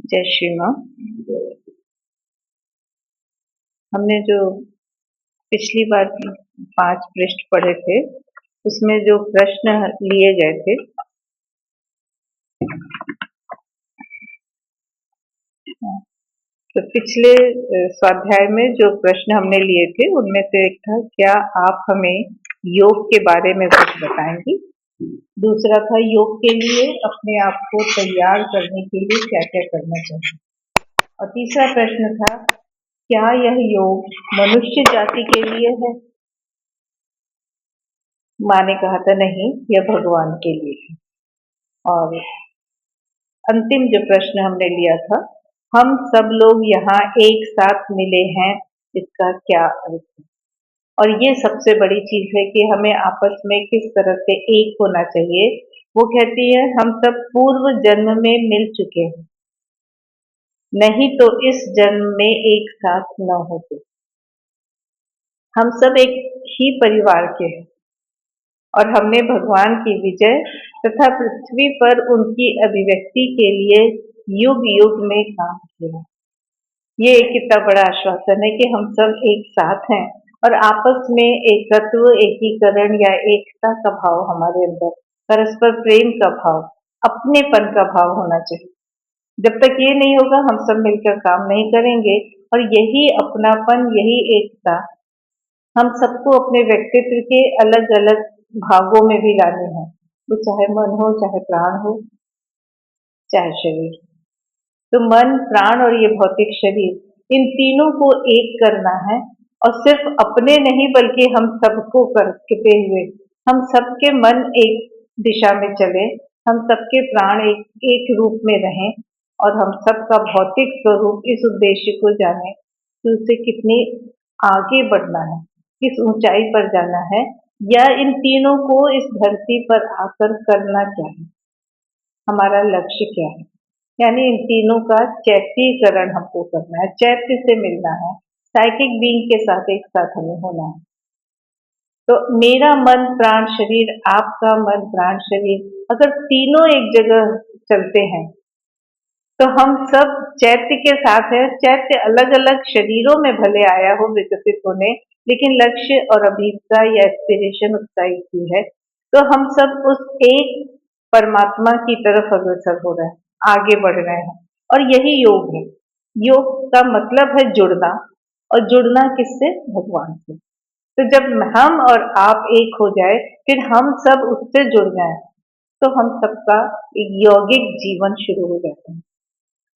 जय श्री माँ। हमने जो पिछली बार 5 पृष्ठ पढ़े थे, उसमें जो प्रश्न लिए गए थे, तो पिछले स्वाध्याय में जो प्रश्न हमने लिए थे, उनमें से एक था, क्या आप हमें योग के बारे में कुछ बताएंगी? दूसरा था, योग के लिए अपने आप को तैयार करने के लिए क्या क्या करना चाहिए? और तीसरा प्रश्न था, क्या यह योग मनुष्य जाति के लिए है? माँ ने कहा था नहीं, यह भगवान के लिए है। और अंतिम जो प्रश्न हमने लिया था, हम सब लोग यहाँ एक साथ मिले हैं, इसका क्या अर्थ है? और ये सबसे बड़ी चीज है कि हमें आपस में किस तरह से एक होना चाहिए। वो कहती है, हम सब पूर्व जन्म में मिल चुके हैं, नहीं तो इस जन्म में एक साथ न होते। हम सब एक ही परिवार के हैं और हमने भगवान की विजय तथा पृथ्वी पर उनकी अभिव्यक्ति के लिए युग युग में काम किया। ये एक कितना बड़ा आश्वासन है कि हम सब एक साथ हैं और आपस में एकत्व, एकीकरण या एकता का भाव हमारे अंदर, परस्पर प्रेम का भाव, अपनेपन का भाव होना चाहिए। जब तक ये नहीं होगा, हम सब मिलकर काम नहीं करेंगे। और यही अपनापन, यही एकता हम सबको अपने व्यक्तित्व के अलग अलग भागों में भी लाने हैं। तो चाहे मन हो, चाहे प्राण हो, चाहे शरीर। तो मन, प्राण और ये भौतिक शरीर, इन तीनों को एक करना है। और सिर्फ अपने नहीं, बल्कि हम सबको करते हुए हम सबके मन एक दिशा में चले, हम सबके प्राण एक रूप में रहें और हम सबका भौतिक स्वरूप इस उद्देश्य को जाने कि उसे कितनी आगे बढ़ना है, किस ऊंचाई पर जाना है, या इन तीनों को इस धरती पर आकर करना क्या है, हमारा लक्ष्य क्या है। यानी इन तीनों का चैत्यीकरण हमको करना है, चैत्य से मिलना है, साइकिक बीइंग के साथ एक साथ हमें होना है। तो मेरा मन प्राण शरीर, आपका मन प्राण शरीर, अगर तीनों एक जगह चलते हैं तो हम सब चैत्य के साथ है। चैत्य अलग अलग शरीरों में भले आया हो विकसित होने, लेकिन लक्ष्य और अभीपसा या एस्पिरेशन उसका एक ही है। तो हम सब उस एक परमात्मा की तरफ अग्रसर हो रहे हैं, आगे बढ़ रहे हैं, और यही योग है। योग का मतलब है जुड़ना, और जुड़ना किससे? भगवान से। तो जब हम और आप एक हो जाए, फिर हम सब उससे जुड़ जाए, तो हम सबका एक यौगिक जीवन शुरू हो जाता है।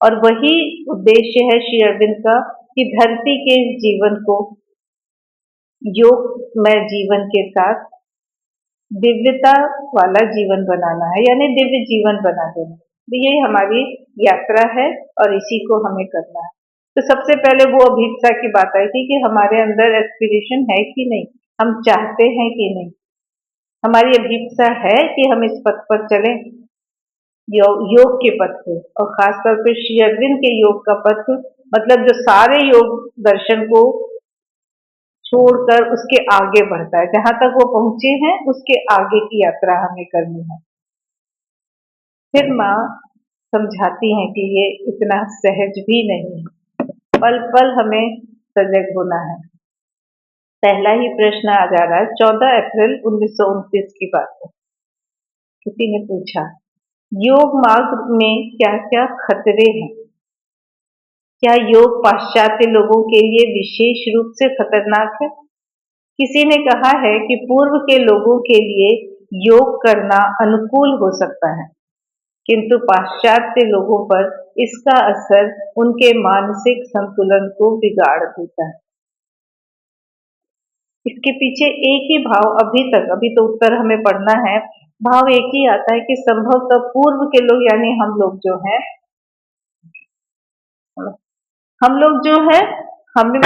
और वही उद्देश्य है श्री अरविंद का, कि धरती के जीवन को योगमय जीवन के साथ दिव्यता वाला जीवन बनाना है, यानी दिव्य जीवन बना देना। तो ये हमारी यात्रा है और इसी को हमें करना है। तो सबसे पहले वो अभीपसा की बात आई थी कि हमारे अंदर एस्पिरेशन है कि नहीं, हम चाहते हैं कि नहीं, हमारी अभीपसा है कि हम इस पथ पर चलें, योग के पथ पे। और खासतौर पे श्री अरविंद के योग का पथ, मतलब जो सारे योग दर्शन को छोड़कर उसके आगे बढ़ता है, जहां तक वो पहुंचे हैं उसके आगे की यात्रा हमें करनी है। फिर माँ समझाती हैं कि ये इतना सहज भी नहीं है, पल पल हमें सजग होना है। पहला ही प्रश्न आ जा रहा है, 14 अप्रैल 1929 की बात है। किसी ने पूछा, योग मार्ग में क्या क्या खतरे हैं? क्या योग पाश्चात्य लोगों के लिए विशेष रूप से खतरनाक है? किसी ने कहा है कि पूर्व के लोगों के लिए योग करना अनुकूल हो सकता है, किंतु पाश्चात्य लोगों पर इसका असर उनके मानसिक संतुलन को बिगाड़ देता है। इसके पीछे एक ही भाव अभी तो उत्तर हमें पढ़ना है, भाव एक ही आता है कि संभवतः पूर्व के लोग, यानी हम लोग जो है, हमें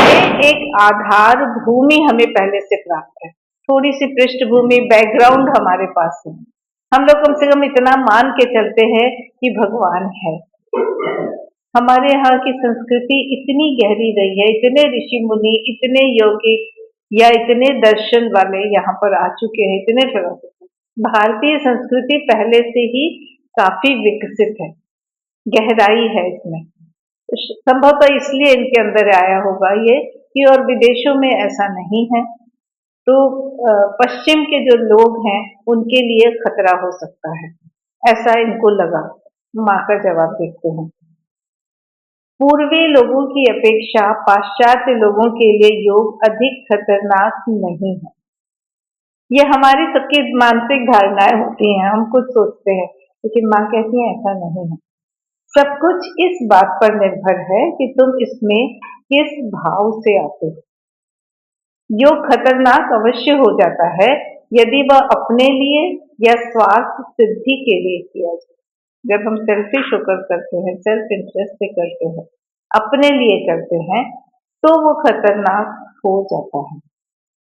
एक आधार भूमि हमें पहले से प्राप्त है, थोड़ी सी पृष्ठभूमि, बैकग्राउंड हमारे पास है। हम लोग कम से कम इतना मान के चलते हैं कि भगवान है। हमारे यहाँ की संस्कृति इतनी गहरी रही है, इतने ऋषि मुनि, इतने यौगिक या इतने दर्शन वाले यहाँ पर आ चुके हैं, इतने फिलोसफर। भारतीय संस्कृति पहले से ही काफी विकसित है, गहराई है इसमें। संभवतः इसलिए इनके अंदर आया होगा ये कि और विदेशों में ऐसा नहीं है। तो पश्चिम के जो लोग हैं उनके लिए खतरा हो सकता है, ऐसा इनको लगा। माँ का जवाब देखते हैं। पूर्वी लोगों की अपेक्षा पाश्चात्य लोगों के लिए योग अधिक खतरनाक नहीं है। ये हमारी सबकी मानसिक धारणाएं होती हैं, हम कुछ सोचते हैं, लेकिन माँ कहती है ऐसा नहीं है। सब कुछ इस बात पर निर्भर है कि तुम इसमें किस भाव से आते हो। योग खतरनाक अवश्य हो जाता है यदि वह अपने लिए या स्वार्थ सिद्धि के लिए किया जाए। जब हम सेल्फिश होकर करते हैं, सेल्फ इंटरेस्ट से करते हैं, अपने लिए करते हैं, तो वो खतरनाक हो जाता है।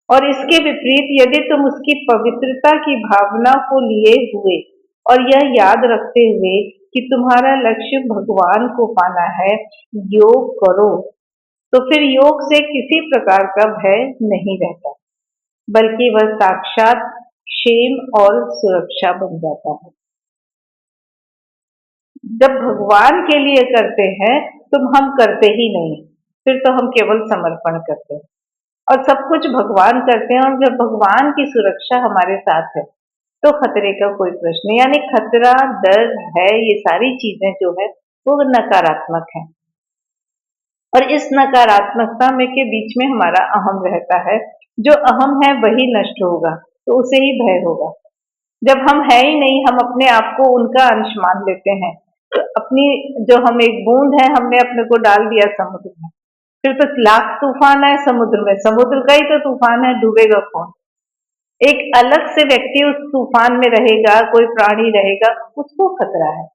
और इसके विपरीत यदि तुम उसकी पवित्रता की भावना को लिए हुए और यह याद रखते हुए कि तुम्हारा लक्ष्य भगवान को पाना है, योग करो, तो फिर योग से किसी प्रकार का भय नहीं रहता, बल्कि वह साक्षात क्षेम और सुरक्षा बन जाता है। जब भगवान के लिए करते हैं तो हम करते ही नहीं, फिर तो हम केवल समर्पण करते हैं और सब कुछ भगवान करते हैं। और जब भगवान की सुरक्षा हमारे साथ है तो खतरे का कोई प्रश्न नहीं। यानी खतरा, डर, भय, ये सारी चीजें जो है वो नकारात्मक है। और इस नकारात्मकता में के बीच में हमारा अहम रहता है। जो अहम है वही नष्ट होगा, तो उसे ही भय होगा। जब हम है ही नहीं, हम अपने आप को उनका अंश मान लेते हैं, तो अपनी जो हम एक बूंद है, हमने अपने को डाल दिया समुद्र में, फिर तो लाख तूफान है समुद्र में, समुद्र का ही तो तूफान है, डूबेगा कौन। एक अलग से व्यक्ति उस तूफान में रहेगा, कोई प्राणी रहेगा, उसको खतरा है।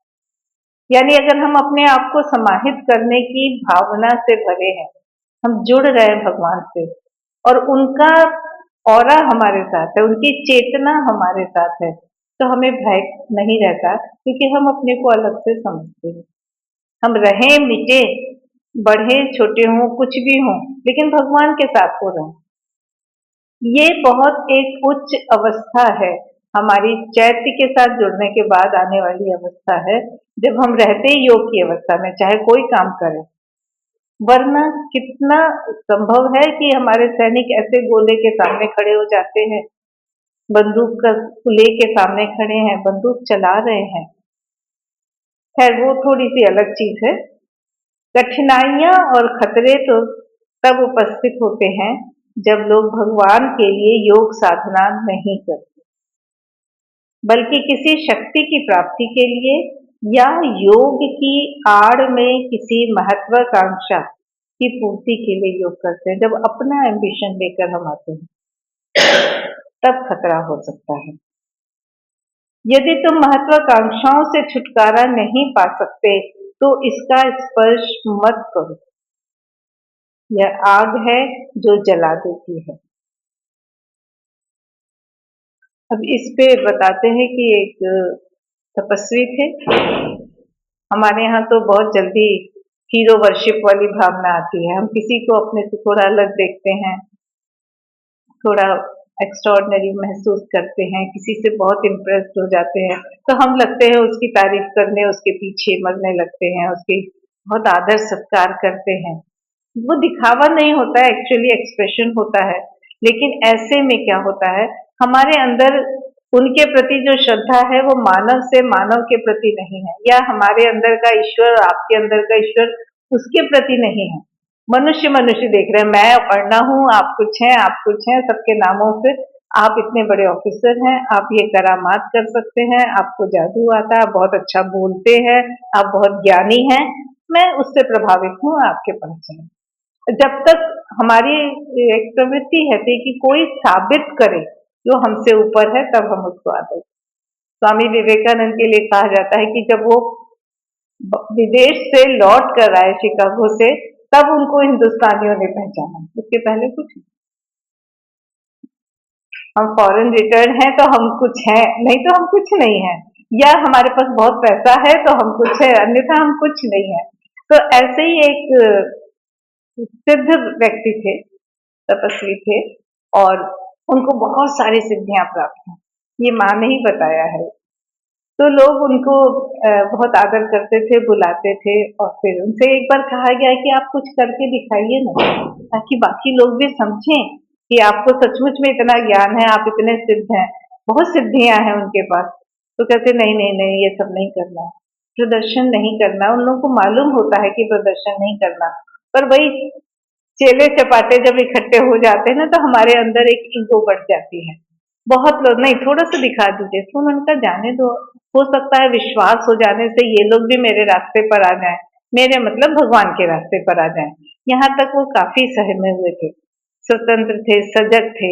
यानी अगर हम अपने आप को समाहित करने की भावना से भरे हैं, हम जुड़ रहे हैं भगवान से और उनका ऑरा हमारे साथ है, उनकी चेतना हमारे साथ है, तो हमें भय नहीं रहता, क्योंकि हम अपने को अलग से समझते हैं। हम रहें, मिटे, बढ़े, छोटे हों, कुछ भी हों, लेकिन भगवान के साथ हो रहे हैं। ये बहुत एक उच्च अवस्था है, हमारी चैत्य के साथ जुड़ने के बाद आने वाली अवस्था है, जब हम रहते ही योग की अवस्था में, चाहे कोई काम करें। वरना कितना संभव है कि हमारे सैनिक ऐसे गोले के सामने खड़े हो जाते हैं, बंदूक का खुले के सामने खड़े हैं, बंदूक चला रहे हैं। खैर वो थोड़ी सी अलग चीज है। कठिनाइयां और खतरे तो तब उपस्थित होते हैं जब लोग भगवान के लिए योग साधना नहीं करते, बल्कि किसी शक्ति की प्राप्ति के लिए या योग की आड़ में किसी महत्वाकांक्षा की पूर्ति के लिए योग करते हैं। जब अपना एम्बिशन लेकर हम आते हैं, तब खतरा हो सकता है। यदि तुम महत्वाकांक्षाओं से छुटकारा नहीं पा सकते, तो इसका स्पर्श मत करो। यह आग है जो जला देती है। अब इस पे बताते हैं कि एक तपस्वी थे। हमारे यहाँ तो बहुत जल्दी हीरो वर्शिप वाली भावना आती है, हम किसी को अपने से थोड़ा अलग देखते हैं, थोड़ा एक्स्ट्रॉर्डनरी महसूस करते हैं, किसी से बहुत इम्प्रेस्ड हो जाते हैं, तो हम लगते हैं उसकी तारीफ करने, उसके पीछे मरने लगते हैं, उसकी बहुत आदर सत्कार करते हैं। वो दिखावा नहीं होता है, एक्चुअली एक्सप्रेशन होता है। लेकिन ऐसे में क्या होता है, हमारे अंदर उनके प्रति जो श्रद्धा है वो मानव से मानव के प्रति नहीं है, या हमारे अंदर का ईश्वर, आपके अंदर का ईश्वर उसके प्रति नहीं है। मनुष्य मनुष्य देख रहे हैं, मैं अपर्णा हूँ, आप कुछ हैं, आप कुछ हैं, सबके नामों से आप इतने बड़े ऑफिसर हैं, आप ये करामात कर सकते हैं, आपको जादू आता है, आप बहुत अच्छा बोलते हैं, आप बहुत ज्ञानी हैं, मैं उससे प्रभावित हूँ, आपके पास जाऊँ। जब तक हमारी एक प्रवृत्ति है कि कोई साबित करे जो हमसे ऊपर है, तब हम उसको आदर। स्वामी विवेकानंद के लिए कहा जाता है कि जब वो विदेश से लौट कर आए शिकागो से, तब उनको हिंदुस्तानियों ने पहचाना, उसके पहले कुछ नहीं। हम फॉरेन रिटर्न हैं तो हम कुछ हैं, नहीं तो हम कुछ नहीं हैं, या हमारे पास बहुत पैसा है तो हम कुछ है, अन्यथा हम कुछ नहीं है। तो ऐसे ही एक सिद्ध व्यक्ति थे, तपस्वी थे, और उनको बहुत सारी सिद्धियां प्राप्त हैं। ये माँ ने ही बताया है। तो लोग उनको बहुत आदर करते थे, बुलाते थे और फिर उनसे एक बार कहा गया कि आप कुछ करके दिखाइए ना, ताकि बाकी लोग भी समझें कि आपको सचमुच में इतना ज्ञान है, आप इतने सिद्ध हैं। बहुत सिद्धियां हैं उनके पास। तो कहते नहीं नहीं नहीं, ये सब नहीं करना, प्रदर्शन नहीं करना। उन लोगों को मालूम होता है कि प्रदर्शन नहीं करना, पर वही चेले चपाटे जब इकट्ठे हो जाते हैं ना, तो हमारे अंदर एक ईगो बढ़ जाती है। बहुत लोग नहीं, थोड़ा सा दिखा दीजिए, तो उन्होंने कहा जाने दो, हो सकता है विश्वास हो जाने से ये लोग भी मेरे रास्ते पर आ जाएं, मेरे मतलब भगवान के रास्ते पर आ जाएं। यहाँ तक वो काफी सहमे हुए थे, स्वतंत्र थे, सजग थे।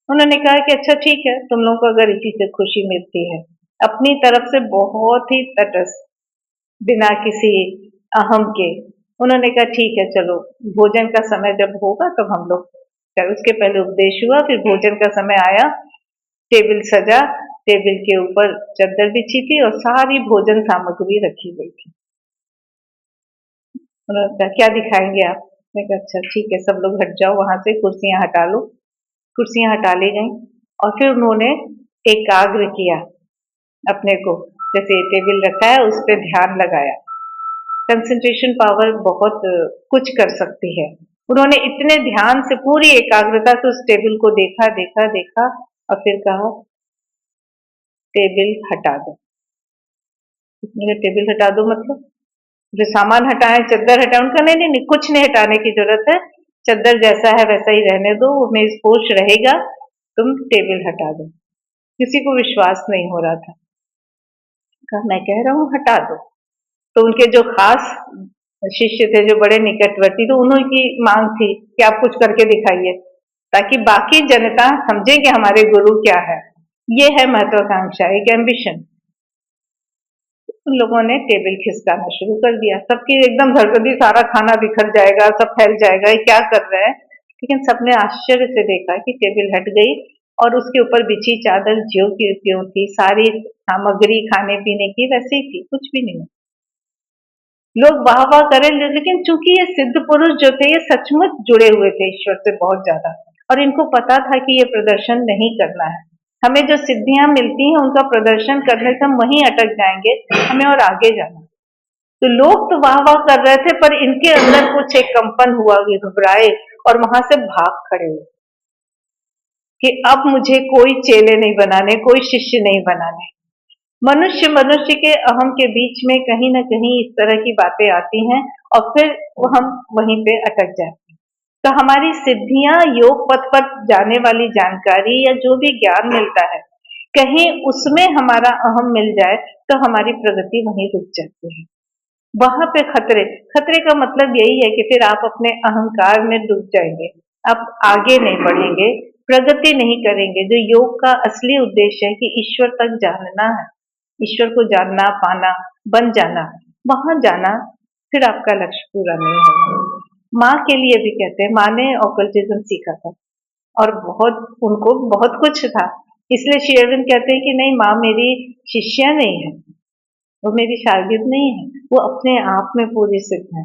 उन्होंने कहा कि अच्छा ठीक है, तुम लोगों को अगर इसी से खुशी मिलती है। अपनी तरफ से बहुत ही तटस्थ, बिना किसी अहम के। उन्होंने कहा ठीक है चलो, भोजन का समय जब होगा तब हम लोग, उसके पहले उपदेश हुआ, फिर भोजन का समय आया, टेबल सजा, टेबल के ऊपर चादर बिछी थी और सारी भोजन सामग्री रखी गई थी। उन्होंने कहा क्या दिखाएंगे आप? मैं कहा अच्छा ठीक है, सब लोग हट जाओ वहां से, कुर्सियां हटा लो। कुर्सियां हटा ली गई और फिर उन्होंने एकाग्र किया अपने को, जैसे टेबल रखा है उस पर ध्यान लगाया। कंसंट्रेशन पावर बहुत कुछ कर सकती है। उन्होंने इतने ध्यान से पूरी एकाग्रता से उस टेबल को देखा देखा देखा और फिर कहा टेबल हटा दो। मैंने टेबल हटा दो मतलब जो सामान हटाए, चद्दर हटाए? उनका नहीं नहीं नहीं, कुछ नहीं हटाने की जरूरत है, चद्दर जैसा है वैसा ही रहने दो, वो मेजपोश रहेगा, तुम टेबल हटा दो। किसी को विश्वास नहीं हो रहा था। कहा मैं कह रहा हूँ हटा दो। तो उनके जो खास शिष्य थे, जो बड़े निकटवर्ती, तो उन्हीं की मांग थी कि आप कुछ करके दिखाइए, ताकि बाकी जनता समझे कि हमारे गुरु क्या है। ये है महत्वाकांक्षा, एक एम्बिशन। उन लोगों ने टेबल खिसकाना शुरू कर दिया, सबकी एकदम धड़कती, सारा खाना बिखर जाएगा, सब फैल जाएगा, ये क्या कर रहे हैं? लेकिन सबने आश्चर्य से देखा कि टेबल हट गई और उसके ऊपर बिछी चादर ज्यों की त्यों थी, सारी सामग्री खाने पीने की वैसे ही थी, कुछ भी नहीं। लोग वाह वाह करें, लेकिन चूंकि ये सिद्ध पुरुष जो थे, ये सचमुच जुड़े हुए थे ईश्वर से बहुत ज्यादा, और इनको पता था कि ये प्रदर्शन नहीं करना है। हमें जो सिद्धियां मिलती हैं उनका प्रदर्शन करने से हम वहीं अटक जाएंगे, हमें और आगे जाना। तो लोग तो वाह वाह कर रहे थे, पर इनके अंदर कुछ एक कंपन हुआ, ये घबराए और वहां से भाग खड़े हुए कि अब मुझे कोई चेले नहीं बनाने, कोई शिष्य नहीं बनाने। मनुष्य मनुष्य के अहम के बीच में कहीं ना कहीं इस तरह की बातें आती हैं और फिर वो हम वहीं पे अटक जाते हैं। तो हमारी सिद्धियां, योग पथ पर जाने वाली जानकारी या जो भी ज्ञान मिलता है, कहीं उसमें हमारा अहम मिल जाए तो हमारी प्रगति वहीं रुक जाती है। वहां पे खतरे, खतरे का मतलब यही है कि फिर आप अपने अहंकार में डूब जाएंगे, आप आगे नहीं बढ़ेंगे, प्रगति नहीं करेंगे। जो योग का असली उद्देश्य है कि ईश्वर तक जानना है, ईश्वर को जानना, पाना, बन जाना, वहां जाना, फिर आपका लक्ष्य पूरा नहीं होगा। माँ के लिए भी कहते हैं, माँ ने ऑकल्टिज्म सीखा था और बहुत उनको बहुत कुछ था, इसलिए श्री अरविंद कहते हैं कि नहीं, माँ मेरी शिष्या नहीं है, वो मेरी शागिर्द नहीं है, वो अपने आप में पूरी सिद्ध है।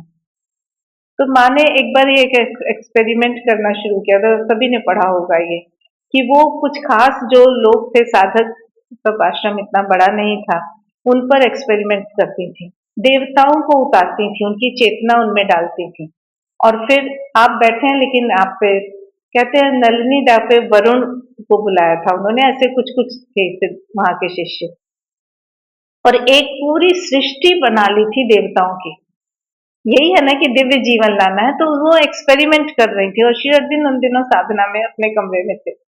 तो माँ ने एक बार ये एक्सपेरिमेंट करना शुरू किया था, सभी ने पढ़ा होगा ये, कि वो कुछ खास जो लोग थे साधक, सब आश्रम इतना बड़ा नहीं था, उन पर एक्सपेरिमेंट करती थी, देवताओं को उतारती थी, उनकी चेतना उनमें डालती थी। और फिर आप बैठे हैं लेकिन आप पे, कहते हैं नलिनी डा पे वरुण को बुलाया था उन्होंने, ऐसे कुछ कुछ थे वहां के शिष्य, और एक पूरी सृष्टि बना ली थी देवताओं की। यही है ना कि दिव्य जीवन लाना है, तो वो एक्सपेरिमेंट कर रही थी और श्री अरविंद उन दिनों साधना में अपने कमरे में थे।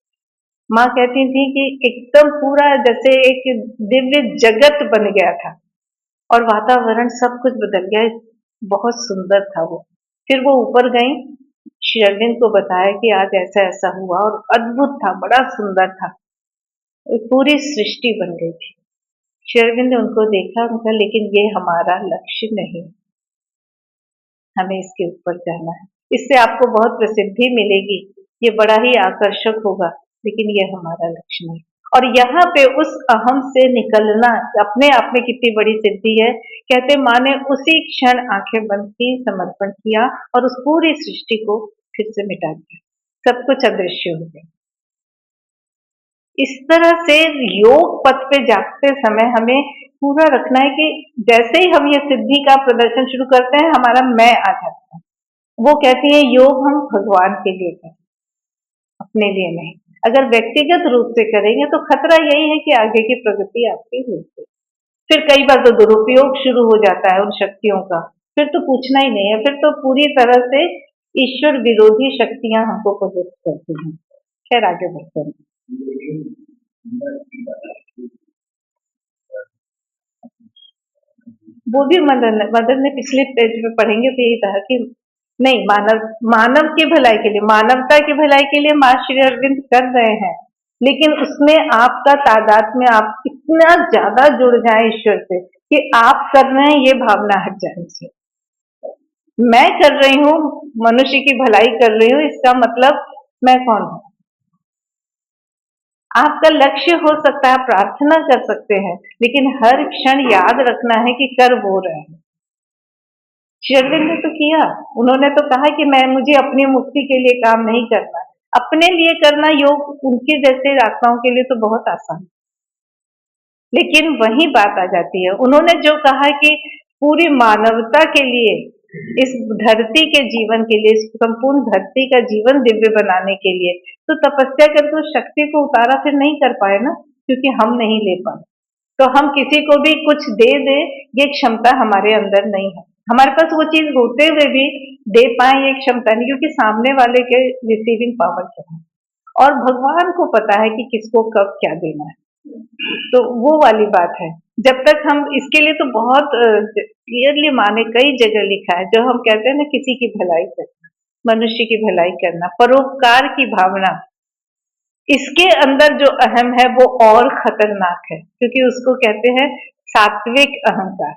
माँ कहती थी कि एकदम पूरा जैसे एक दिव्य जगत बन गया था और वातावरण सब कुछ बदल गया, बहुत सुंदर था वो। फिर वो ऊपर गई, श्री अरविंद को बताया कि आज ऐसा ऐसा हुआ और अद्भुत था, बड़ा सुंदर था, एक पूरी सृष्टि बन गई थी। श्री अरविंद ने उनको देखा, उनका लेकिन ये हमारा लक्ष्य नहीं, हमें इसके ऊपर जाना है, इससे आपको बहुत प्रसिद्धि मिलेगी, ये बड़ा ही आकर्षक होगा, लेकिन ये हमारा लक्ष्य नहीं। और यहाँ पे उस अहम से निकलना अपने आप में कितनी बड़ी सिद्धि है। कहते माँ ने उसी क्षण आंखें बंद की, समर्पण किया और उस पूरी सृष्टि को फिर से मिटा दिया, सब कुछ अदृश्य हो गया। इस तरह से योग पथ पे जाते समय हमें पूरा रखना है कि जैसे ही हम ये सिद्धि का प्रदर्शन शुरू करते हैं, हमारा मैं आ जाता है। वो कहती है योग हम भगवान के लिए करें, अपने लिए नहीं। अगर व्यक्तिगत रूप से करेंगे तो खतरा यही है कि आगे की प्रगति आपकी रुक, फिर कई बार तो दुरुपयोग शुरू हो जाता है उन शक्तियों का, फिर तो पूछना ही नहीं है, फिर तो पूरी तरह से ईश्वर विरोधी शक्तियां हमको प्रवृत्त करती हैं। खैर आगे बढ़ते हैं। वो भी मदन मदन ने पिछले पेज में पढ़ेंगे तो यही था कि नहीं, मानव मानव की भलाई के लिए, मानवता की भलाई के लिए माँ श्री अरविंद कर रहे हैं, लेकिन उसमें आपका तादाद में आप इतना ज्यादा जुड़ जाए ईश्वर से कि आप कर रहे हैं ये भावना हट जाए से। मैं कर रही हूँ, मनुष्य की भलाई कर रही हूँ, इसका मतलब मैं कौन हूँ? आपका लक्ष्य हो सकता है, प्रार्थना कर सकते हैं, लेकिन हर क्षण याद रखना है कि कर वो रहे हैं। शेरविन ने तो किया, उन्होंने तो कहा कि मैं मुझे अपनी मुक्ति के लिए काम नहीं करना, अपने लिए करना योग उनके जैसे आत्माओं के लिए तो बहुत आसान। लेकिन वही बात आ जाती है, उन्होंने जो कहा कि पूरी मानवता के लिए, इस धरती के जीवन के लिए, इस संपूर्ण धरती का जीवन दिव्य बनाने के लिए, तो तपस्या करके उस शक्ति को उतारा फिर नहीं कर पाए ना, क्योंकि हम नहीं ले पाए। तो हम किसी को भी कुछ दे दे, ये क्षमता हमारे अंदर नहीं है। हमारे पास वो चीज होते हुए भी दे पाए ये क्षमता नहीं, क्योंकि सामने वाले के रिसीविंग पावर क्या है, और भगवान को पता है कि किसको कब क्या देना है। तो वो वाली बात है। जब तक हम इसके लिए तो बहुत क्लियरली माने कई जगह लिखा है, जो हम कहते हैं ना किसी की भलाई करना, मनुष्य की भलाई करना, परोपकार की भावना, इसके अंदर जो अहम है वो और खतरनाक है, क्योंकि उसको कहते हैं सात्विक अहंकार।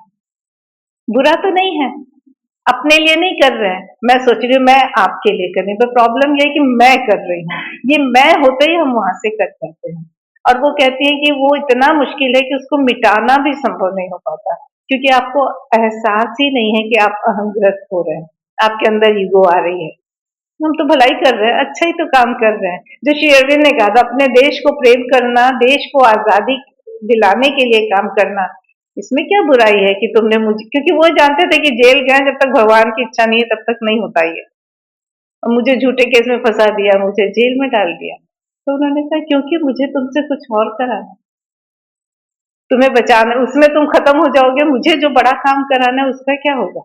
बुरा तो नहीं है, अपने लिए नहीं कर रहे हैं, मैं सोच रही हूँ मैं आपके लिए कर रही हूँ, तो प्रॉब्लम ये है कि मैं कर रही हूँ, ये मैं होते ही हम वहां से कर जाते हैं। और वो कहती है कि वो इतना मुश्किल है कि उसको मिटाना भी संभव नहीं हो पाता, क्योंकि आपको एहसास ही नहीं है कि आप अहंग्रस्त हो रहे हैं, आपके अंदर ईगो आ रही है। हम तो भलाई कर रहे हैं, अच्छा ही तो काम कर रहे हैं। जो श्री अरविंद ने कहा था, अपने देश को प्रेम करना, देश को आजादी दिलाने के लिए काम करना, इसमें क्या बुराई है कि तुमने मुझे, क्योंकि वो जानते थे कि जेल गए जब तक भगवान की इच्छा नहीं है तब तक नहीं होता ये, और मुझे झूठे केस में फंसा दिया, मुझे जेल में डाल दिया। तो उन्होंने कहा क्योंकि मुझे तुमसे कुछ और कराना, तुम्हें बचाना, उसमें तुम खत्म हो जाओगे, मुझे जो बड़ा काम कराना है उसका क्या होगा।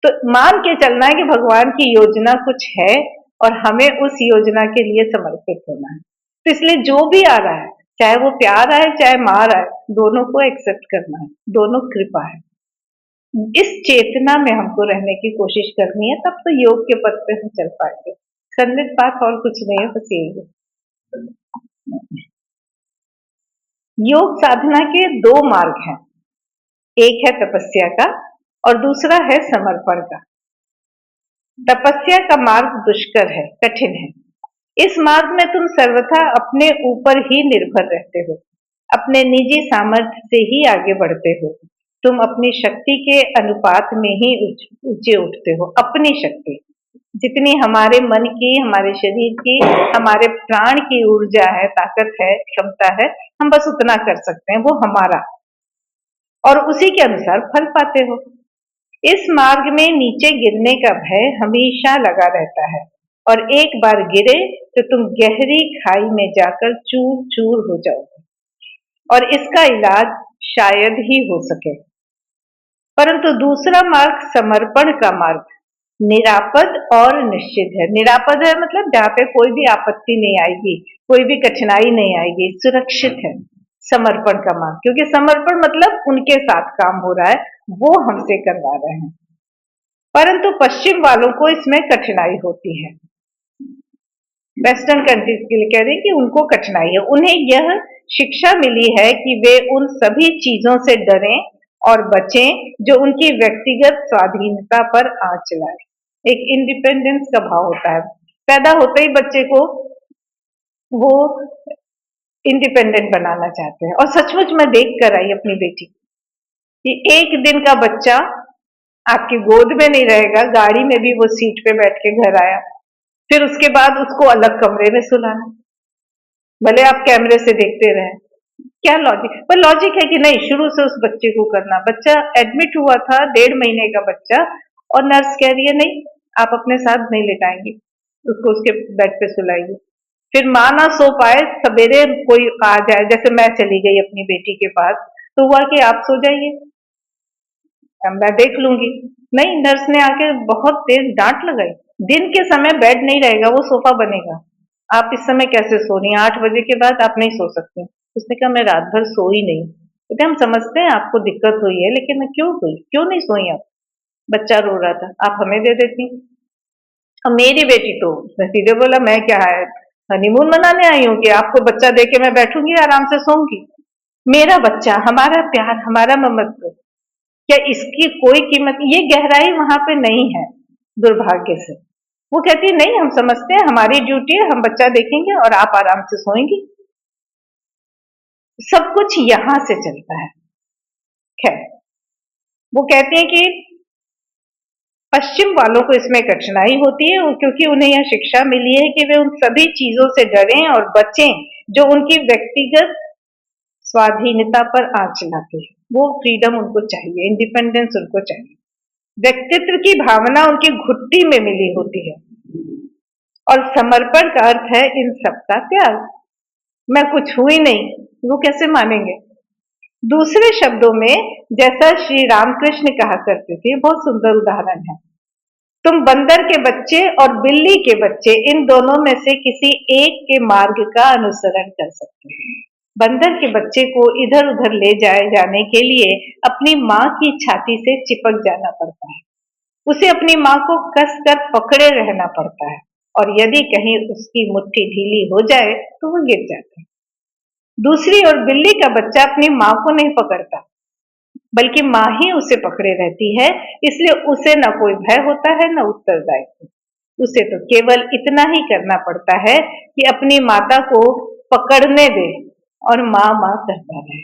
तो मान के चलना है कि भगवान की योजना कुछ है और हमें उस योजना के लिए समर्पित होना है। तो इसलिए जो भी आ रहा है, चाहे वो प्यार आए चाहे मार आए, दोनों को एक्सेप्ट करना है, दोनों कृपा है। इस चेतना में हमको रहने की कोशिश करनी है, तब तो योग के पथ पे हम चल पाएंगे। संदिग्ध बात और कुछ नहीं है, बस यही है। योग साधना के दो मार्ग हैं, एक है तपस्या का और दूसरा है समर्पण का। तपस्या का मार्ग दुष्कर है, कठिन है। इस मार्ग में तुम सर्वथा अपने ऊपर ही निर्भर रहते हो, अपने निजी सामर्थ्य से ही आगे बढ़ते हो, तुम अपनी शक्ति के अनुपात में ही ऊंचे उठते हो। अपनी शक्ति जितनी हमारे मन की, हमारे शरीर की, हमारे प्राण की ऊर्जा है, ताकत है, क्षमता है, हम बस उतना कर सकते हैं, वो हमारा, और उसी के अनुसार फल पाते हो। इस मार्ग में नीचे गिरने का भय हमेशा लगा रहता है, और एक बार गिरे तो तुम गहरी खाई में जाकर चूर चूर हो जाओगे, और इसका इलाज शायद ही हो सके। परंतु दूसरा मार्ग समर्पण का मार्ग निरापद और निश्चित है। निरापद है मतलब जहाँ पे कोई भी आपत्ति नहीं आएगी, कोई भी कठिनाई नहीं आएगी, सुरक्षित है समर्पण का मार्ग, क्योंकि समर्पण मतलब उनके साथ काम हो रहा है, वो हमसे करवा रहे हैं। परंतु पश्चिम वालों को इसमें कठिनाई होती है, वेस्टर्न कंट्रीज के लिए कह रहे हैं कि उनको कठिनाई है। उन्हें यह शिक्षा मिली है कि वे उन सभी चीजों से डरें और बचें जो उनकी व्यक्तिगत स्वाधीनता पर आंच लाए। एक इंडिपेंडेंस का भाव होता है, पैदा होते ही बच्चे को वो इंडिपेंडेंट बनाना चाहते हैं। और सचमुच मैं देख कर आई अपनी बेटी कि एक दिन का बच्चा आपकी गोद में नहीं रहेगा, गाड़ी में भी वो सीट पे बैठ के घर आया, फिर उसके बाद उसको अलग कमरे में सुलाना, भले आप कैमरे से देखते रहें। क्या लॉजिक, पर लॉजिक है कि नहीं, शुरू से उस बच्चे को करना। बच्चा एडमिट हुआ था, 1.5 महीने का बच्चा, और नर्स कह रही है नहीं, आप अपने साथ नहीं लेटाएंगे, उसको उसके बेड पे सुलाइए। फिर माँ ना सो पाए, सवेरे कोई आ जाए, जैसे मैं चली गई अपनी बेटी के पास, तो हुआ कि आप सो जाइए, अब मैं देख लूंगी। नहीं, नर्स ने आके बहुत तेज डांट लगाई। दिन के समय बेड नहीं रहेगा, वो सोफा बनेगा, आप इस समय कैसे सो रही हैं, 8 बजे के बाद आप नहीं सो सकती। उसने कहा मैं रात भर सोई नहीं। कहते हम समझते हैं आपको दिक्कत हुई है, लेकिन क्यों हुई, क्यों नहीं सोई आप? बच्चा रो रहा था, आप हमें दे देती। अब मेरी बेटी तो उसने सीधे बोला मैं क्या है, हनीमून मनाने आई हूँ कि आपको बच्चा दे के मैं बैठूंगी आराम से सोऊंगी? मेरा बच्चा, हमारा प्यार, हमारा ममत्व, क्या इसकी कोई कीमत? ये गहराई वहां पे नहीं है, दुर्भाग्य से। वो कहती नहीं, हम समझते हैं, हमारी ड्यूटी है, हम बच्चा देखेंगे और आप आराम से सोएंगी। सब कुछ यहां से चलता है। खैर, वो कहते हैं कि पश्चिम वालों को इसमें कठिनाई होती है, क्योंकि उन्हें यह शिक्षा मिली है कि वे उन सभी चीजों से डरें और बचें जो उनकी व्यक्तिगत स्वाधीनता पर आंच लाती है। वो फ्रीडम उनको चाहिए, इंडिपेंडेंस उनको चाहिए। व्यक्तित्व की भावना उनकी घुट्टी में मिली होती है, और समर्पण का अर्थ है इन सबका त्याग। मैं कुछ हुई नहीं, वो कैसे मानेंगे? दूसरे शब्दों में, जैसा श्री रामकृष्ण कहा करते थे, बहुत सुंदर उदाहरण है। तुम बंदर के बच्चे और बिल्ली के बच्चे, इन दोनों में से किसी एक के मार्ग का अनुसरण कर सकते हैं। बंदर के बच्चे को इधर उधर ले जाए जाने के लिए अपनी माँ की छाती से चिपक जाना पड़ता है, उसे अपनी माँ को कसकर पकड़े रहना पड़ता है, और यदि कहीं उसकी मुट्ठी ढीली हो जाए तो वो गिर जाता है। दूसरी ओर बिल्ली का बच्चा अपनी माँ को नहीं पकड़ता, बल्कि माँ ही उसे पकड़े रहती है, इसलिए उसे न कोई भय होता है न उत्तरदायित्व। उसे तो केवल इतना ही करना पड़ता है कि अपनी माता को पकड़ने दे और माँ माँ करता रहे।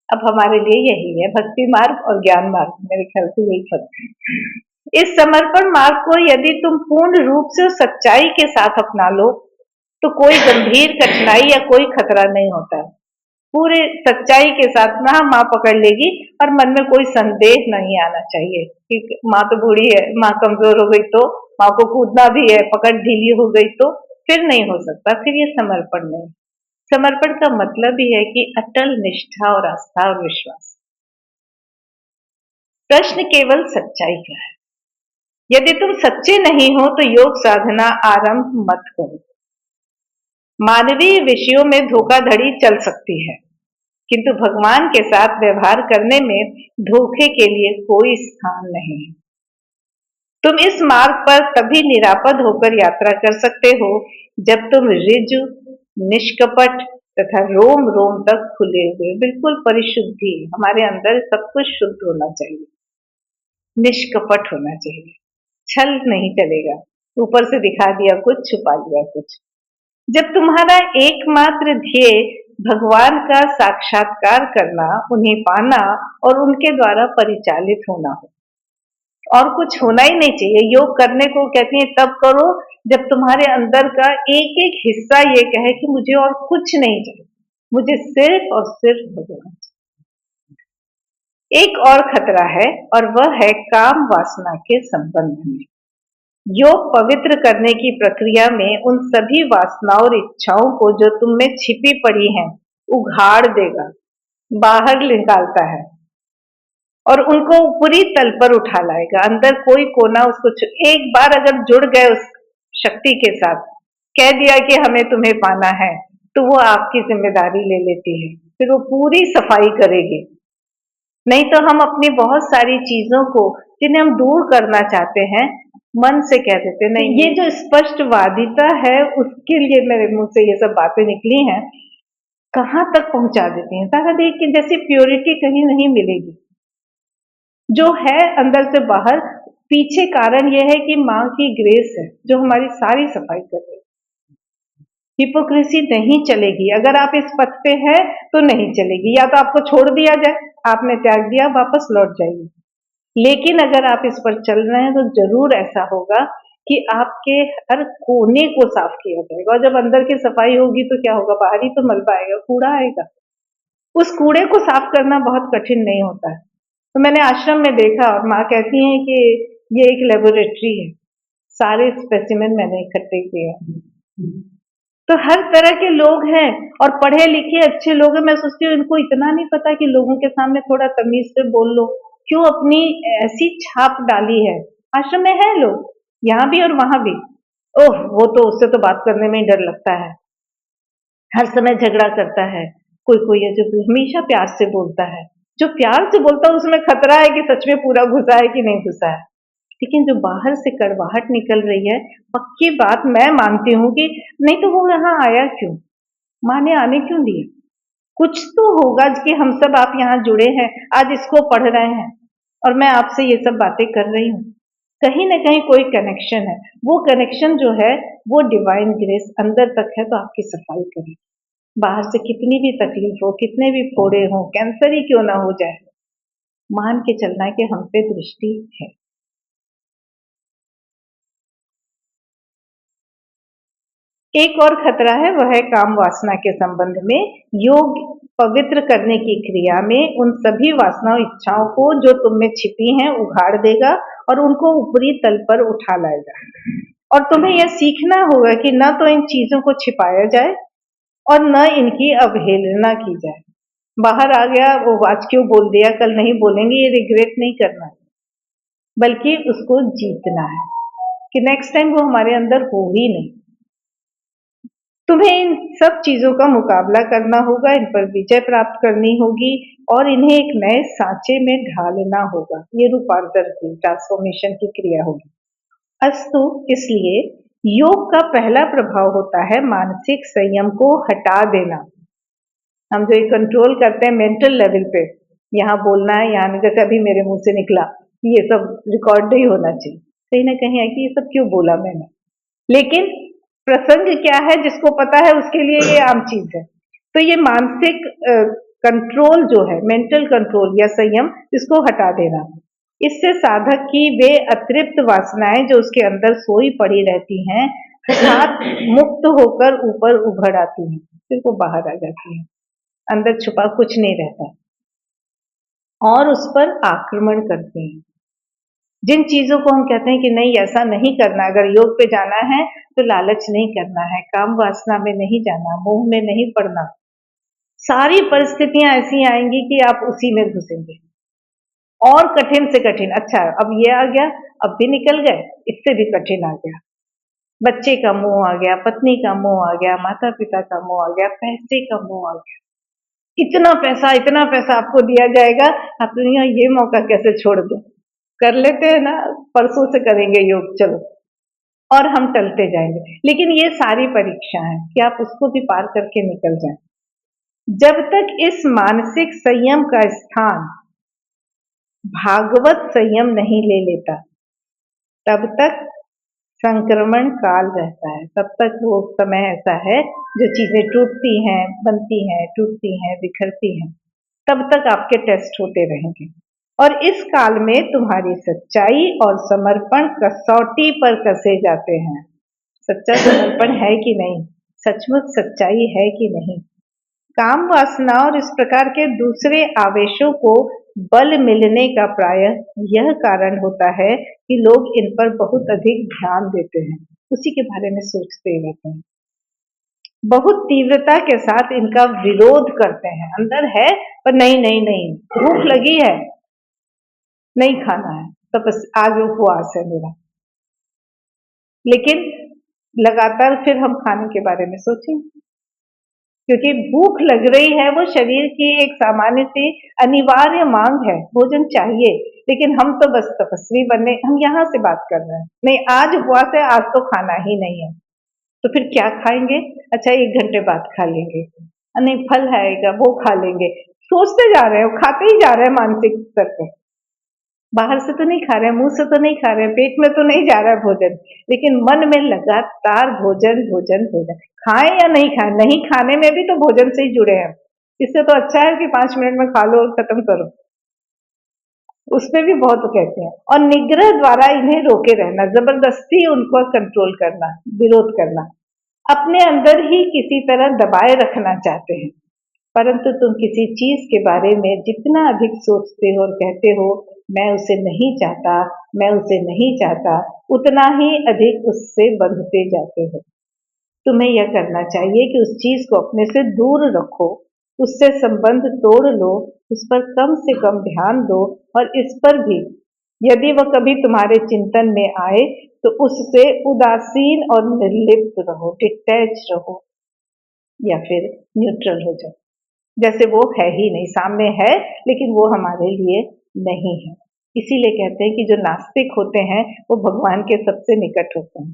अब हमारे लिए यही है भक्ति मार्ग और ज्ञान मार्ग, मेरे ख्याल से यही फर्क है। इस समर्पण मार्ग को यदि तुम पूर्ण रूप से सच्चाई के साथ अपना लो, तो कोई गंभीर कठिनाई या कोई खतरा नहीं होता। पूरे सच्चाई के साथ ना माँ पकड़ लेगी, और मन में कोई संदेह नहीं आना चाहिए कि माँ तो बूढ़ी है, माँ कमजोर हो गई तो, माँ को कूदना भी है, पकड़ ढीली हो गई तो, फिर नहीं हो सकता, फिर ये समर्पण नहीं। समर्पण का मतलब ही है कि अटल निष्ठा और आस्था और विश्वास। प्रश्न केवल सच्चाई का है। यदि तुम सच्चे नहीं हो तो योग साधना आरंभ मत करो। मानवीय विषयों में धोखाधड़ी चल सकती है, किंतु भगवान के साथ व्यवहार करने में धोखे के लिए कोई स्थान नहीं है। तुम इस मार्ग पर तभी निरापद होकर यात्रा कर सकते हो जब तुम ऋजु, निष्कपट तथा रोम रोम तक खुले हुए, बिल्कुल परिशुद्धि, हमारे अंदर सब कुछ शुद्ध होना चाहिए, निष्कपट होना चाहिए, छल नहीं चलेगा, ऊपर से दिखा दिया कुछ, छुपा दिया कुछ। जब तुम्हारा एकमात्र ध्येय भगवान का साक्षात्कार करना, उन्हें पाना और उनके द्वारा परिचालित होना हो, और कुछ होना ही नहीं चाहिए। योग करने को कहती है तब करो जब तुम्हारे अंदर का एक एक हिस्सा ये कहे कि मुझे और कुछ नहीं चाहिए, मुझे सिर्फ और सिर्फ भगवान। एक और खतरा है, और वह है काम वासना के संबंध में। योग पवित्र करने की प्रक्रिया में उन सभी वासनाओं और इच्छाओं को जो तुम में छिपी पड़ी हैं उघाड़ देगा, बाहर निकालता है, और उनको पूरी तल पर उठा लाएगा। अंदर कोई कोना उसको एक बार अगर जुड़ गए उस शक्ति के साथ, कह दिया कि हमें तुम्हें पाना है, तो वो आपकी जिम्मेदारी ले लेती है, फिर वो पूरी सफाई करेगी। नहीं तो हम अपनी बहुत सारी चीजों को जिन्हें हम दूर करना चाहते हैं, मन से कह देते नहीं। ये जो स्पष्टवादिता है, उसके लिए मेरे मुंह से ये सब बातें निकली हैं, कहाँ तक पहुंचा देती हैं। ताकि देख कि जैसी प्योरिटी कहीं नहीं मिलेगी, जो है अंदर से बाहर। पीछे कारण यह है कि माँ की ग्रेस है जो हमारी सारी सफाई कर रही है। हिपोक्रेसी नहीं चलेगी, अगर आप इस पथ पे हैं तो नहीं चलेगी। या तो आपको छोड़ दिया जाए, आपने त्याग दिया, वापस लौट जाइए। लेकिन अगर आप इस पर चल रहे हैं तो जरूर ऐसा होगा कि आपके हर कोने को साफ किया जाएगा, और जब अंदर की सफाई होगी तो क्या होगा, बाहर ही तो मलबा आएगा, कूड़ा आएगा। उस कूड़े को साफ करना बहुत कठिन नहीं होता है। तो मैंने आश्रम में देखा, और माँ कहती हैं कि ये एक लेबोरेटरी है, सारे स्पेसिमेन मैंने इकट्ठे किए हैं। तो हर तरह के लोग हैं, और पढ़े लिखे अच्छे लोग हैं। मैं सोचती हूँ इनको इतना नहीं पता कि लोगों के सामने थोड़ा तमीज से बोल लो, क्यों अपनी ऐसी छाप डाली है। आश्रम में है लोग, यहाँ भी और वहां भी, ओह वो तो उससे तो बात करने में ही डर लगता है, हर समय झगड़ा करता है। कोई कोई है जो हमेशा प्यार से बोलता है, जो प्यार से बोलता है उसमें खतरा है कि सच में पूरा घुसा है कि नहीं घुसा है। लेकिन जो बाहर से कड़वाहट निकल रही है, पक्की बात मैं मानती हूँ कि नहीं तो वो यहाँ आया क्यों, माँ ने आने क्यों दिया। कुछ तो होगा कि हम सब आप यहाँ जुड़े हैं, आज इसको पढ़ रहे हैं, और मैं आपसे ये सब बातें कर रही हूँ। कहीं ना कहीं कोई कनेक्शन है, वो कनेक्शन जो है वो डिवाइन ग्रेस अंदर तक है, तो आपकी सफाई करें। बाहर से कितनी भी तकलीफ हो, कितने भी फोड़े हो, कैंसर ही क्यों ना हो जाए, मान के चलना है कि हम पे दृष्टि है। एक और खतरा है, वह है काम वासना के संबंध में। योग पवित्र करने की क्रिया में उन सभी वासनाओं इच्छाओं को जो तुम में छिपी हैं उघाड़ देगा, और उनको ऊपरी तल पर उठा लाएगा। और तुम्हें यह सीखना होगा कि न तो इन चीजों को छिपाया जाए और न इनकी अवहेलना की जाए। बाहर आ गया, वो आज क्यों बोल दिया, कल नहीं बोलेंगे, ये रिग्रेट नहीं करना है, बल्कि उसको जीतना है कि नेक्स्ट टाइम वो हमारे अंदर हो ही नहीं। तुम्हें इन सब चीजों का मुकाबला करना होगा, इन पर विजय प्राप्त करनी होगी, और इन्हें एक नए सांचे में ढालना होगा। ये रूपांतर की, ट्रांसफॉर्मेशन की क्रिया होगी। अस्तु, इसलिए योग का पहला प्रभाव होता है मानसिक संयम को हटा देना। हम जो ये कंट्रोल करते हैं मेंटल लेवल पे, यहाँ बोलना है, यहाँ नहीं, जैसे अभी मेरे मुंह से निकला, ये सब रिकॉर्ड नहीं होना चाहिए, कहीं ना कहीं है कि ये सब क्यों बोला मैंने। लेकिन प्रसंग क्या है जिसको पता है उसके लिए ये आम चीज है। तो ये मानसिक कंट्रोल जो है, मेंटल कंट्रोल या संयम, इसको हटा देना। इससे साधक की वे अतृप्त वासनाएं जो उसके अंदर सोई पड़ी रहती हैं, हठात मुक्त होकर ऊपर उभर आती हैं, फिर वो बाहर आ जाती हैं, अंदर छुपा कुछ नहीं रहता, और उस पर आक्रमण करते हैं। जिन चीजों को हम कहते हैं कि नहीं ऐसा नहीं करना, अगर योग पे जाना है तो लालच नहीं करना है, काम वासना में नहीं जाना, मोह में नहीं पड़ना, सारी परिस्थितियां ऐसी आएंगी कि आप उसी में घुसेंगे, और कठिन से कठिन। अच्छा अब ये आ गया, अब भी निकल गए, इससे भी कठिन आ गया, बच्चे का मोह आ गया, पत्नी का मोह आ गया, माता पिता का मोह आ गया, पैसे का मोह आ गया, इतना पैसा आपको दिया जाएगा, आप दुनिया ये मौका कैसे छोड़ दो, कर लेते हैं ना, परसों से करेंगे योग, चलो, और हम टलते जाएंगे। लेकिन ये सारी परीक्षा है कि आप उसको भी पार करके निकल जाएं। जब तक इस मानसिक संयम का स्थान भागवत संयम नहीं ले लेता, तब तक संक्रमण काल रहता है, तब तक वो समय ऐसा है जो चीजें टूटती हैं, बनती हैं, टूटती हैं, बिखरती हैं, तब तक आपके टेस्ट होते रहेंगे। और इस काल में तुम्हारी सच्चाई और समर्पण कसौटी पर कसे जाते हैं। सच्चा समर्पण है कि नहीं, सचमुच सच्चाई है कि नहीं। काम वासना और इस प्रकार के दूसरे आवेशों को बल मिलने का प्रायः यह कारण होता है कि लोग इन पर बहुत अधिक ध्यान देते हैं, उसी के बारे में सोचते रहते हैं, बहुत तीव्रता के साथ इनका विरोध करते हैं। अंदर है पर नहीं नहीं नहीं, भूख लगी है, नहीं खाना है, तो बस आज उपवास है मेरा। लेकिन लगातार फिर हम खाने के बारे में सोचें, क्योंकि भूख लग रही है, वो शरीर की एक सामान्य सी अनिवार्य मांग है, भोजन चाहिए। लेकिन हम तो बस तपस्वी बनने, हम यहाँ से बात कर रहे हैं, नहीं आज उपवास है, आज तो खाना ही नहीं है, तो फिर क्या खाएंगे, अच्छा 1 घंटे बाद खा लेंगे, नहीं फल आएगा वो खा लेंगे, सोचते जा रहे हैं, खाते ही जा रहे हैं मानसिक स्तर पर। बाहर से तो नहीं खा रहे हैं, मुंह से तो नहीं खा रहे हैं, पेट में तो नहीं जा रहा है भोजन, लेकिन मन में लगातार भोजन भोजन भोजन, खाएं या नहीं खाएं, नहीं खाने में भी तो भोजन से ही जुड़े हैं। इससे तो अच्छा है कि 5 मिनट में खा लो और खत्म करो। उसमें भी बहुत कहते हैं। और निग्रह द्वारा इन्हें रोके रहना, जबरदस्ती उनको कंट्रोल करना, विरोध करना, अपने अंदर ही किसी तरह दबाए रखना चाहते हैं। परंतु तुम किसी चीज के बारे में जितना अधिक सोचते हो और कहते हो मैं उसे नहीं चाहता, मैं उसे नहीं चाहता, उतना ही अधिक उससे बंधते जाते हो। तुम्हें यह करना चाहिए कि उस चीज को अपने से दूर रखो, उससे संबंध तोड़ लो, उस पर कम से कम ध्यान दो, और इस पर भी यदि वह कभी तुम्हारे चिंतन में आए तो उससे उदासीन और निर्लिप्त रहो, डिटैच रहो, या फिर न्यूट्रल हो जाओ, जैसे वो है ही नहीं, सामने है लेकिन वो हमारे लिए नहीं है। इसीलिए कहते हैं कि जो नास्तिक होते हैं वो भगवान के सबसे निकट होते हैं।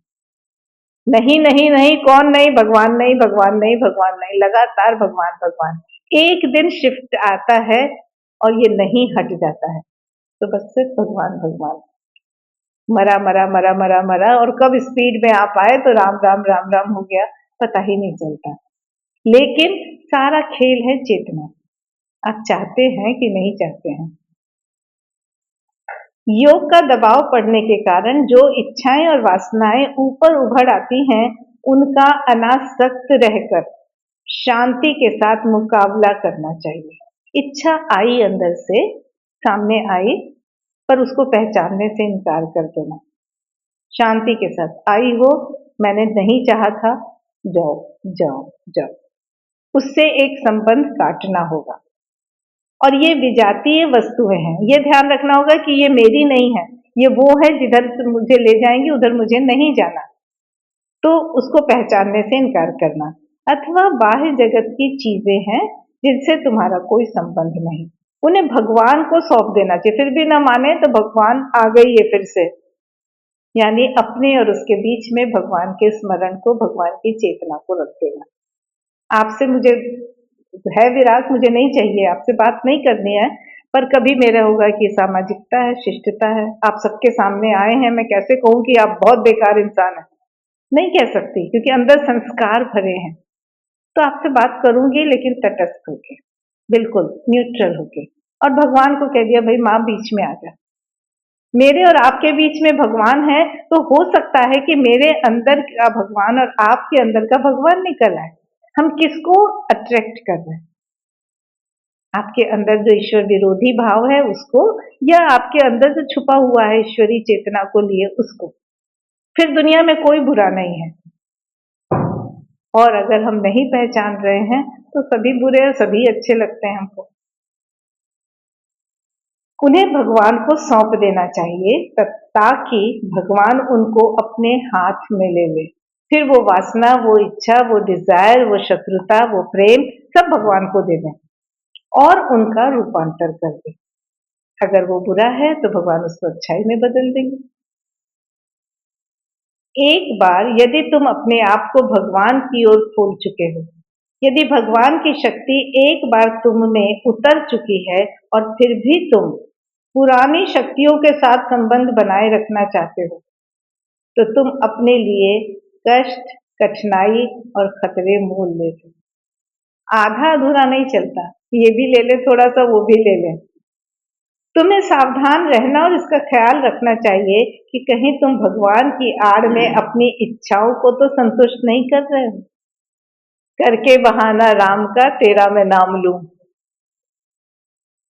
नहीं नहीं नहीं, कौन नहीं, भगवान नहीं, भगवान नहीं, भगवान नहीं, लगातार भगवान भगवान। एक दिन शिफ्ट आता है और ये नहीं हट जाता है, तो बस सिर्फ भगवान भगवान, मरा मरा मरा मरा मरा, और कब स्पीड में आ पाए तो राम राम राम राम हो गया, पता ही नहीं चलता। लेकिन सारा खेल है चेतना, आप चाहते हैं कि नहीं चाहते हैं। योग का दबाव पड़ने के कारण जो इच्छाएं और वासनाएं ऊपर उभर आती हैं, उनका अनासक्त रहकर शांति के साथ मुकाबला करना चाहिए। इच्छा आई अंदर से, सामने आई, पर उसको पहचानने से इनकार कर देना। शांति के साथ आई हो, मैंने नहीं चाहा था, जाओ जाओ जाओ, उससे एक संबंध काटना होगा। और ये विजातीय वस्तुएं हैं, ये ध्यान रखना होगा कि ये मेरी नहीं है, ये वो है जिधर मुझे ले जाएंगी उधर मुझे नहीं जाना, तो उसको पहचानने से इनकार करना। अथवा बाह्य जगत की चीजें हैं जिनसे तुम्हारा कोई संबंध नहीं, उन्हें भगवान को सौंप देना चाहिए। फिर भी ना माने तो भगवान आ गई है फिर से, यानी अपने और उसके बीच में भगवान के स्मरण को, भगवान की चेतना को रख देना। आपसे मुझे है विराग, मुझे नहीं चाहिए, आपसे बात नहीं करनी है, पर कभी मेरा होगा कि सामाजिकता है, शिष्टता है, आप सबके सामने आए हैं, मैं कैसे कहूं कि आप बहुत बेकार इंसान हैं? नहीं कह सकती, क्योंकि अंदर संस्कार भरे हैं। तो आपसे बात करूंगी लेकिन तटस्थ होके, बिल्कुल न्यूट्रल होके, और भगवान को कह दिया भाई माँ बीच में आ जा। मेरे और आपके बीच में भगवान है, तो हो सकता है कि मेरे अंदर का भगवान और आपके अंदर का भगवान निकल आए। हम किसको अट्रैक्ट कर रहे हैं? आपके अंदर जो ईश्वर विरोधी भाव है उसको, या आपके अंदर जो छुपा हुआ है ईश्वरी चेतना को लिए उसको? फिर दुनिया में कोई बुरा नहीं है। और अगर हम नहीं पहचान रहे हैं तो सभी बुरे और सभी अच्छे लगते हैं हमको। उन्हें भगवान को सौंप देना चाहिए ताकि भगवान उनको अपने हाथ में ले ले। फिर वो वासना, वो इच्छा, वो डिजायर, वो शत्रुता, वो प्रेम सब भगवान को दे दें और उनका रूपांतर कर दें। अगर वो बुरा है तो भगवान उसको अच्छाई में बदल देंगे। एक बार यदि तुम अपने आप को भगवान की ओर खोल चुके हो, यदि भगवान की शक्ति एक बार तुम में उतर चुकी है और फिर भी तुम पुरानी शक्तियों के साथ संबंध बनाए रखना चाहते हो, तो तुम अपने लिए कष्ट, कठिनाई और खतरे मोल लेते हो। आधा अधूरा नहीं चलता, ये भी ले ले थोड़ा सा, वो भी ले ले। तुम्हें सावधान रहना और इसका ख्याल रखना चाहिए कि कहीं तुम भगवान की आड़ में अपनी इच्छाओं को तो संतुष्ट नहीं कर रहे हो। करके बहाना राम का तेरा मैं नाम लूं,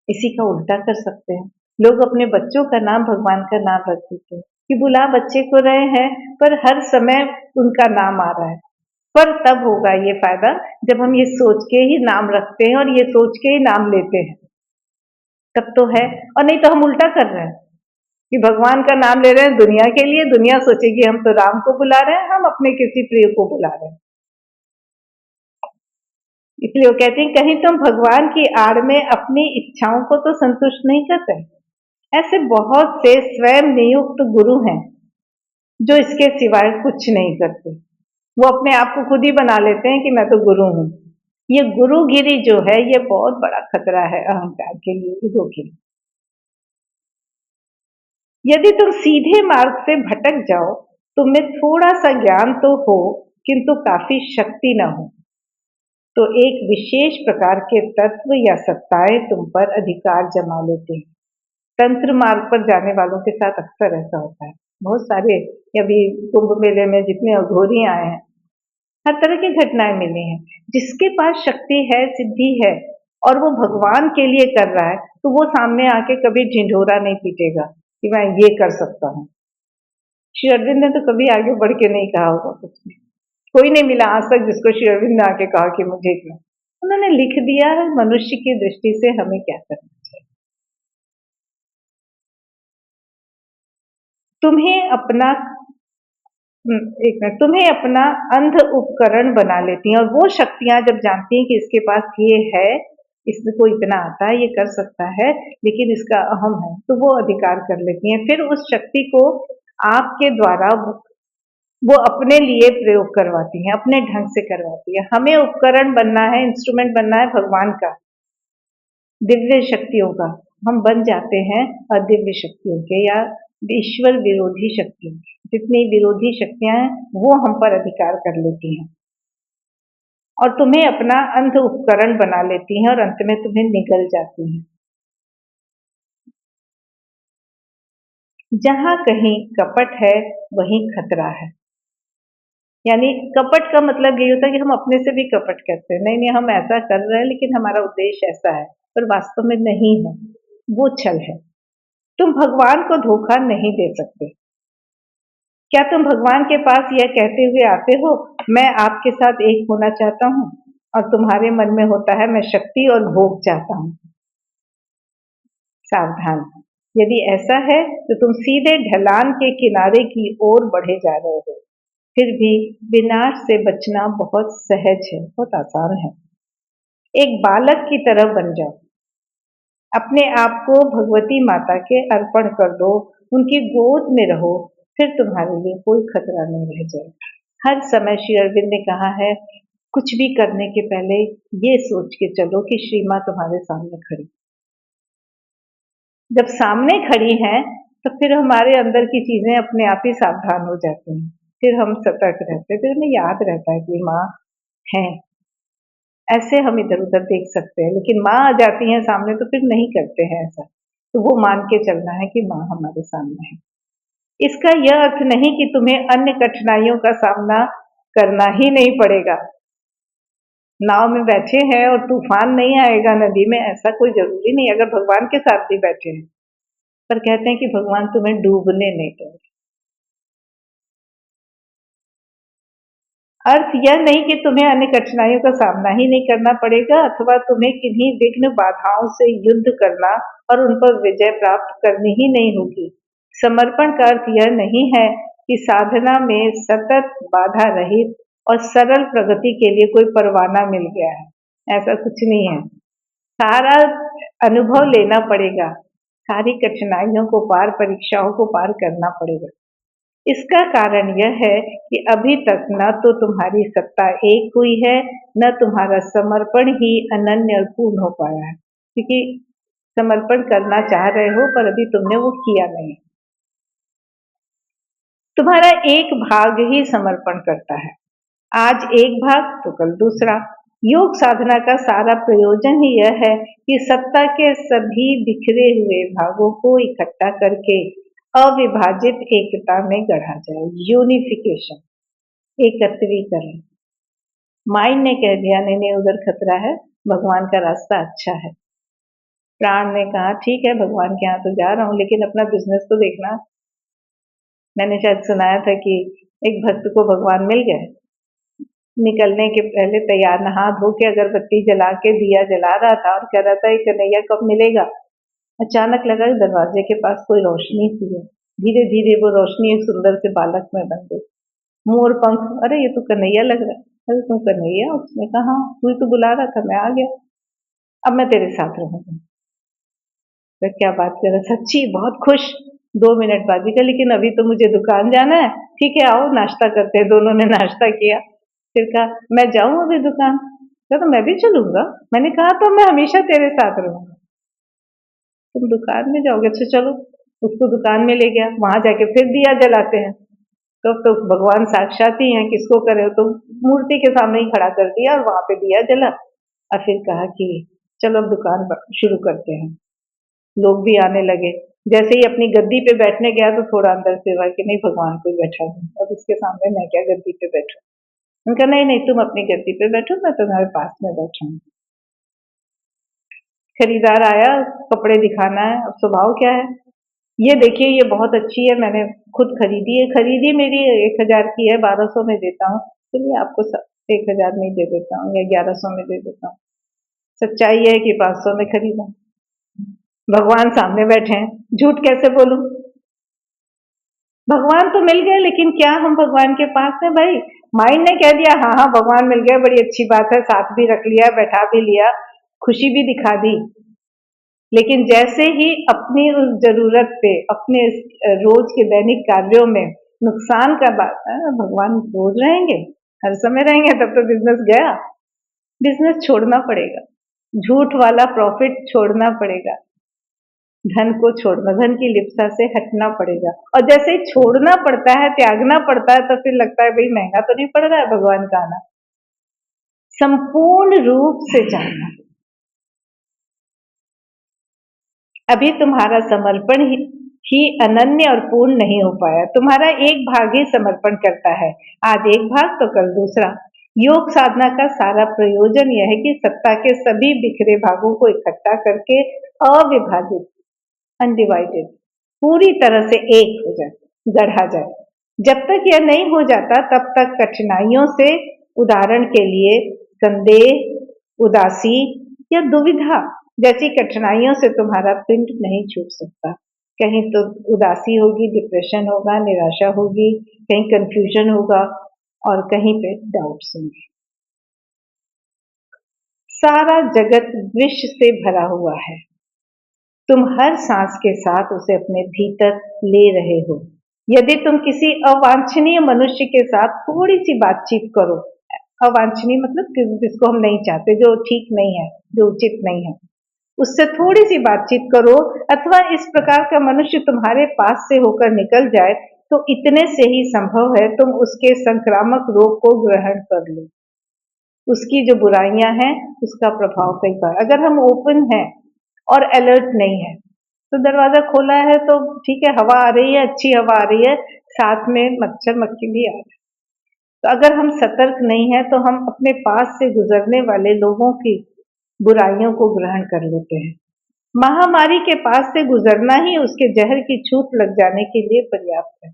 इसी का उल्टा कर सकते हैं। लोग अपने बच्चों का नाम भगवान का नाम रख देते हैं कि बुला बच्चे को रहे हैं, पर हर समय उनका नाम आ रहा है। पर तब होगा ये फायदा जब हम ये सोच के ही नाम रखते हैं और ये सोच के ही नाम लेते हैं, तब तो है। और नहीं तो हम उल्टा कर रहे हैं कि भगवान का नाम ले रहे हैं दुनिया के लिए, दुनिया सोचेगी हम तो राम को बुला रहे हैं, हम अपने किसी प्रिय को बुला रहे हैं। इसलिए वो कहते हैं कहीं तुम भगवान की आड़ में अपनी इच्छाओं को तो संतुष्ट नहीं करते। ऐसे बहुत से स्वयं नियुक्त गुरु हैं जो इसके सिवाय कुछ नहीं करते। वो अपने आप को खुद ही बना लेते हैं कि मैं तो गुरु हूं। ये गुरुगिरी जो है ये बहुत बड़ा खतरा है अहंकार के लिए, ईगो के लिए। यदि तुम सीधे मार्ग से भटक जाओ, तुम्हें थोड़ा सा ज्ञान तो हो किंतु काफी शक्ति न हो, तो एक विशेष प्रकार के तत्व या सत्ताएं तुम पर अधिकार जमा लेते हैं। तंत्र मार्ग पर जाने वालों के साथ अक्सर ऐसा होता है। बहुत सारे अभी कुंभ मेले में जितने अघोरी आए हैं, हर तरह की घटनाएं मिली हैं। जिसके पास शक्ति है, सिद्धि है और वो भगवान के लिए कर रहा है, तो वो सामने आके कभी ढिंढोरा नहीं पीटेगा कि मैं ये कर सकता हूँ। श्री अरविंद ने तो कभी आगे बढ़ के नहीं कहा होगा कुछ भी। कोई नहीं मिला आज तक जिसको श्री अरविंद ने आके कहा कि मुझे क्या। उन्होंने लिख दिया है, मनुष्य की दृष्टि से हमें क्या करना चाहिए। तुम्हें अपना एक मिनट, तुम्हें अपना अंध उपकरण बना लेती हैं और वो शक्तियां जब जानती हैं कि इसके पास ये है, इसको इतना आता है, ये कर सकता है, लेकिन इसका अहम है, तो वो अधिकार कर लेती हैं। फिर उस शक्ति को आपके द्वारा वो अपने लिए प्रयोग करवाती हैं, अपने ढंग से करवाती है। हमें उपकरण बनना है, इंस्ट्रूमेंट बनना है भगवान का, दिव्य शक्तियों का। हम बन जाते हैं अदिव्य शक्तियों के या ईश्वर विरोधी शक्तियों के। जितनी विरोधी शक्तियां हैं वो हम पर अधिकार कर लेती हैं और तुम्हें अपना अंध उपकरण बना लेती हैं और अंत में तुम्हें निगल जाती हैं। जहां कहीं कपट है वहीं खतरा है। यानी कपट का मतलब ये होता है कि हम अपने से भी कपट करते हैं। नहीं नहीं, हम ऐसा कर रहे हैं लेकिन हमारा उद्देश्य ऐसा है, पर वास्तव में नहीं है, वो छल है। तुम भगवान को धोखा नहीं दे सकते। क्या तुम भगवान के पास यह कहते हुए आते हो, मैं आपके साथ एक होना चाहता हूँ, और तुम्हारे मन में होता है मैं शक्ति और भोग चाहता हूँ। सावधान, यदि ऐसा है तो तुम सीधे ढलान के किनारे की ओर बढ़े जा रहे हो। फिर भी विनाश से बचना बहुत सहज है, बहुत आसान है। एक बालक की तरह बन जाओ, अपने आप को भगवती माता के अर्पण कर दो, उनकी गोद में रहो, फिर तुम्हारे लिए कोई खतरा नहीं रह जाएगा। हर समय श्री अरविंद ने कहा है, कुछ भी करने के पहले ये सोच के चलो कि श्री माँ तुम्हारे सामने खड़ी। जब सामने खड़ी हैं तो फिर हमारे अंदर की चीजें अपने आप ही सावधान हो जाती हैं। फिर हम सतर्क रहते हैं, फिर हमें याद रहता है कि माँ है। ऐसे हम इधर उधर देख सकते हैं, लेकिन माँ आ जाती है सामने तो फिर नहीं करते हैं ऐसा। तो वो मान के चलना है कि माँ हमारे सामने है। इसका यह अर्थ नहीं कि तुम्हें अन्य कठिनाइयों का सामना करना ही नहीं पड़ेगा। नाव में बैठे हैं और तूफान नहीं आएगा नदी में, ऐसा कोई जरूरी नहीं, अगर भगवान के साथ भी बैठे हैं। पर कहते हैं कि भगवान तुम्हें डूबने नहीं देंगे। अर्थ यह नहीं कि तुम्हें अन्य कठिनाइयों का सामना ही नहीं करना पड़ेगा अथवा तुम्हें किन्हीं विघ्न बाधाओं से युद्ध करना और उन पर विजय प्राप्त करनी ही नहीं होगी। समर्पण का अर्थ यह नहीं है कि साधना में सतत बाधा रहित और सरल प्रगति के लिए कोई परवाना मिल गया है, ऐसा कुछ नहीं है। सारा अनुभव लेना पड़ेगा, सारी कठिनाइयों को पार, परीक्षाओं को पार करना पड़ेगा। इसका कारण यह है कि अभी तक न तो तुम्हारी सत्ता एक हुई है, न तुम्हारा समर्पण ही अनन्य और पूर्ण हो पाया है, क्योंकि समर्पण करना चाह रहे हो पर अभी तुमने वो किया नहीं। तुम्हारा एक भाग ही समर्पण करता है, आज एक भाग तो कल दूसरा। योग साधना का सारा प्रयोजन ही यह है कि सत्ता के सभी बिखरे हुए भागों को इकट्ठा करके अविभाजित एकता में गढ़ा जाए। यूनिफिकेशन, एकत्रीकरण। माइंड ने कह दिया नहीं नहीं उधर खतरा है, भगवान का रास्ता अच्छा है। प्राण ने कहा ठीक है भगवान के यहाँ तो जा रहा हूँ, लेकिन अपना बिजनेस तो देखना। मैंने शायद सुनाया था कि एक भक्त को भगवान मिल गए, निकलने के पहले तैयार नहा धो के अगरबत्ती जला के दिया जला रहा था और कह रहा था ये कन्हैया कब मिलेगा। अचानक लगा दरवाजे के पास कोई रोशनी सी है, धीरे धीरे वो रोशनी एक सुंदर से बालक में बन गई। मोर पंख, अरे ये तो कन्हैया लग रहा है। अरे तुम कन्हैया? उसने कहा हाँ, तू ही तो बुला रहा था, मैं आ गया, अब मैं तेरे साथ रहूंगा। तो क्या बात कर रहा, सच्ची बहुत खुश। 2 मिनट बाद भी कहा लेकिन अभी तो मुझे दुकान जाना है। ठीक है आओ नाश्ता करते हैं। दोनों ने नाश्ता किया। फिर कहा मैं जाऊं अभी दुकान? कहा तो मैं भी चलूंगा। मैंने कहा तो मैं हमेशा तेरे साथ रहूंगा। तुम दुकान में जाओगे? अच्छा चलो। उसको दुकान में ले गया, वहां जाके फिर दिया जलाते हैं। तो भगवान साक्षात ही हैं, किसको करे, तो मूर्ति के सामने ही खड़ा कर दिया और वहां पे दिया जला। और फिर कहा कि चलो अब दुकान शुरू करते हैं। लोग भी आने लगे। जैसे ही अपनी गद्दी पे बैठने गया तो थोड़ा अंदर से हुआ कि नहीं, भगवान कोई बैठा है, अब इसके सामने मैं क्या गद्दी पे बैठूं। उनका नहीं नहीं, तुम अपनी गद्दी पे बैठो, मैं तुम्हारे पास में बैठूंगी। खरीदार आया, कपड़े दिखाना है, अब स्वभाव क्या है, ये देखिए ये बहुत अच्छी है, मैंने खुद खरीदी है, खरीदी मेरी 1000 की है, 1200 में देता हूँ, चलिए आपको 1000 में ही दे देता हूँ या 1100 में दे देता हूँ। सच्चाई है कि 500 में खरीदा, भगवान सामने बैठे हैं, झूठ कैसे बोलूं। भगवान तो मिल गए, लेकिन क्या हम भगवान के पास हैं भाई। माइंड ने कह दिया हाँ हाँ भगवान मिल गए, बड़ी अच्छी बात है, साथ भी रख लिया, बैठा भी लिया, खुशी भी दिखा दी। लेकिन जैसे ही अपनी उस जरूरत पे, अपने रोज के दैनिक कार्यों में नुकसान का बात है, भगवान रोज रहेंगे, हर समय रहेंगे, तब तो बिजनेस गया। बिजनेस छोड़ना पड़ेगा, झूठ वाला प्रॉफिट छोड़ना पड़ेगा, धन को छोड़ना, धन की लिप्सा से हटना पड़ेगा। और जैसे ही छोड़ना पड़ता है, त्यागना पड़ता है, तो फिर लगता है भाई महंगा तो नहीं पड़ रहा है भगवान का आना। संपूर्ण रूप से जानना, अभी तुम्हारा समर्पण ही अनन्य और पूर्ण नहीं हो पाया। तुम्हारा एक भाग ही समर्पण करता है, आज एक भाग तो कल दूसरा। योग साधना का सारा प्रयोजन यह है कि सत्ता के सभी बिखरे भागों को इकट्ठा करके अविभाजित, अनडिवाइडेड, पूरी तरह से एक हो जाए, गढ़ा जाए। जब तक यह नहीं हो जाता तब तक कठिनाइयों से, उदाहरण के लिए संदेह, उदासी या दुविधा जैसी कठिनाइयों से तुम्हारा पिंड नहीं छूट सकता। कहीं तो उदासी होगी, डिप्रेशन होगा, निराशा होगी, कहीं कंफ्यूजन होगा और कहीं पे डाउट्स होंगे। सारा जगत विष से भरा हुआ है, तुम हर सांस के साथ उसे अपने भीतर ले रहे हो। यदि तुम किसी अवांछनीय मनुष्य के साथ थोड़ी सी बातचीत करो, अवांछनीय मतलब जिसको हम नहीं चाहते, जो ठीक नहीं है, जो उचित नहीं है, उससे थोड़ी सी बातचीत करो, अथवा इस प्रकार का मनुष्य तुम्हारे पास से होकर निकल जाए, तो इतने से ही संभव है तुम उसके संक्रामक रोग को ग्रहण कर लो। उसकी जो बुराइयां हैं उसका प्रभाव कई बार, अगर हम ओपन हैं और अलर्ट नहीं है, तो दरवाजा खोला है तो ठीक है, हवा आ रही है, अच्छी हवा आ रही है, साथ में मच्छर मक्खी भी आ रहे हैं। तो अगर हम सतर्क नहीं है तो हम अपने पास से गुजरने वाले लोगों की बुराइयों को ग्रहण कर लेते हैं। महामारी के पास से गुजरना ही उसके जहर की छूट लग जाने के लिए पर्याप्त है।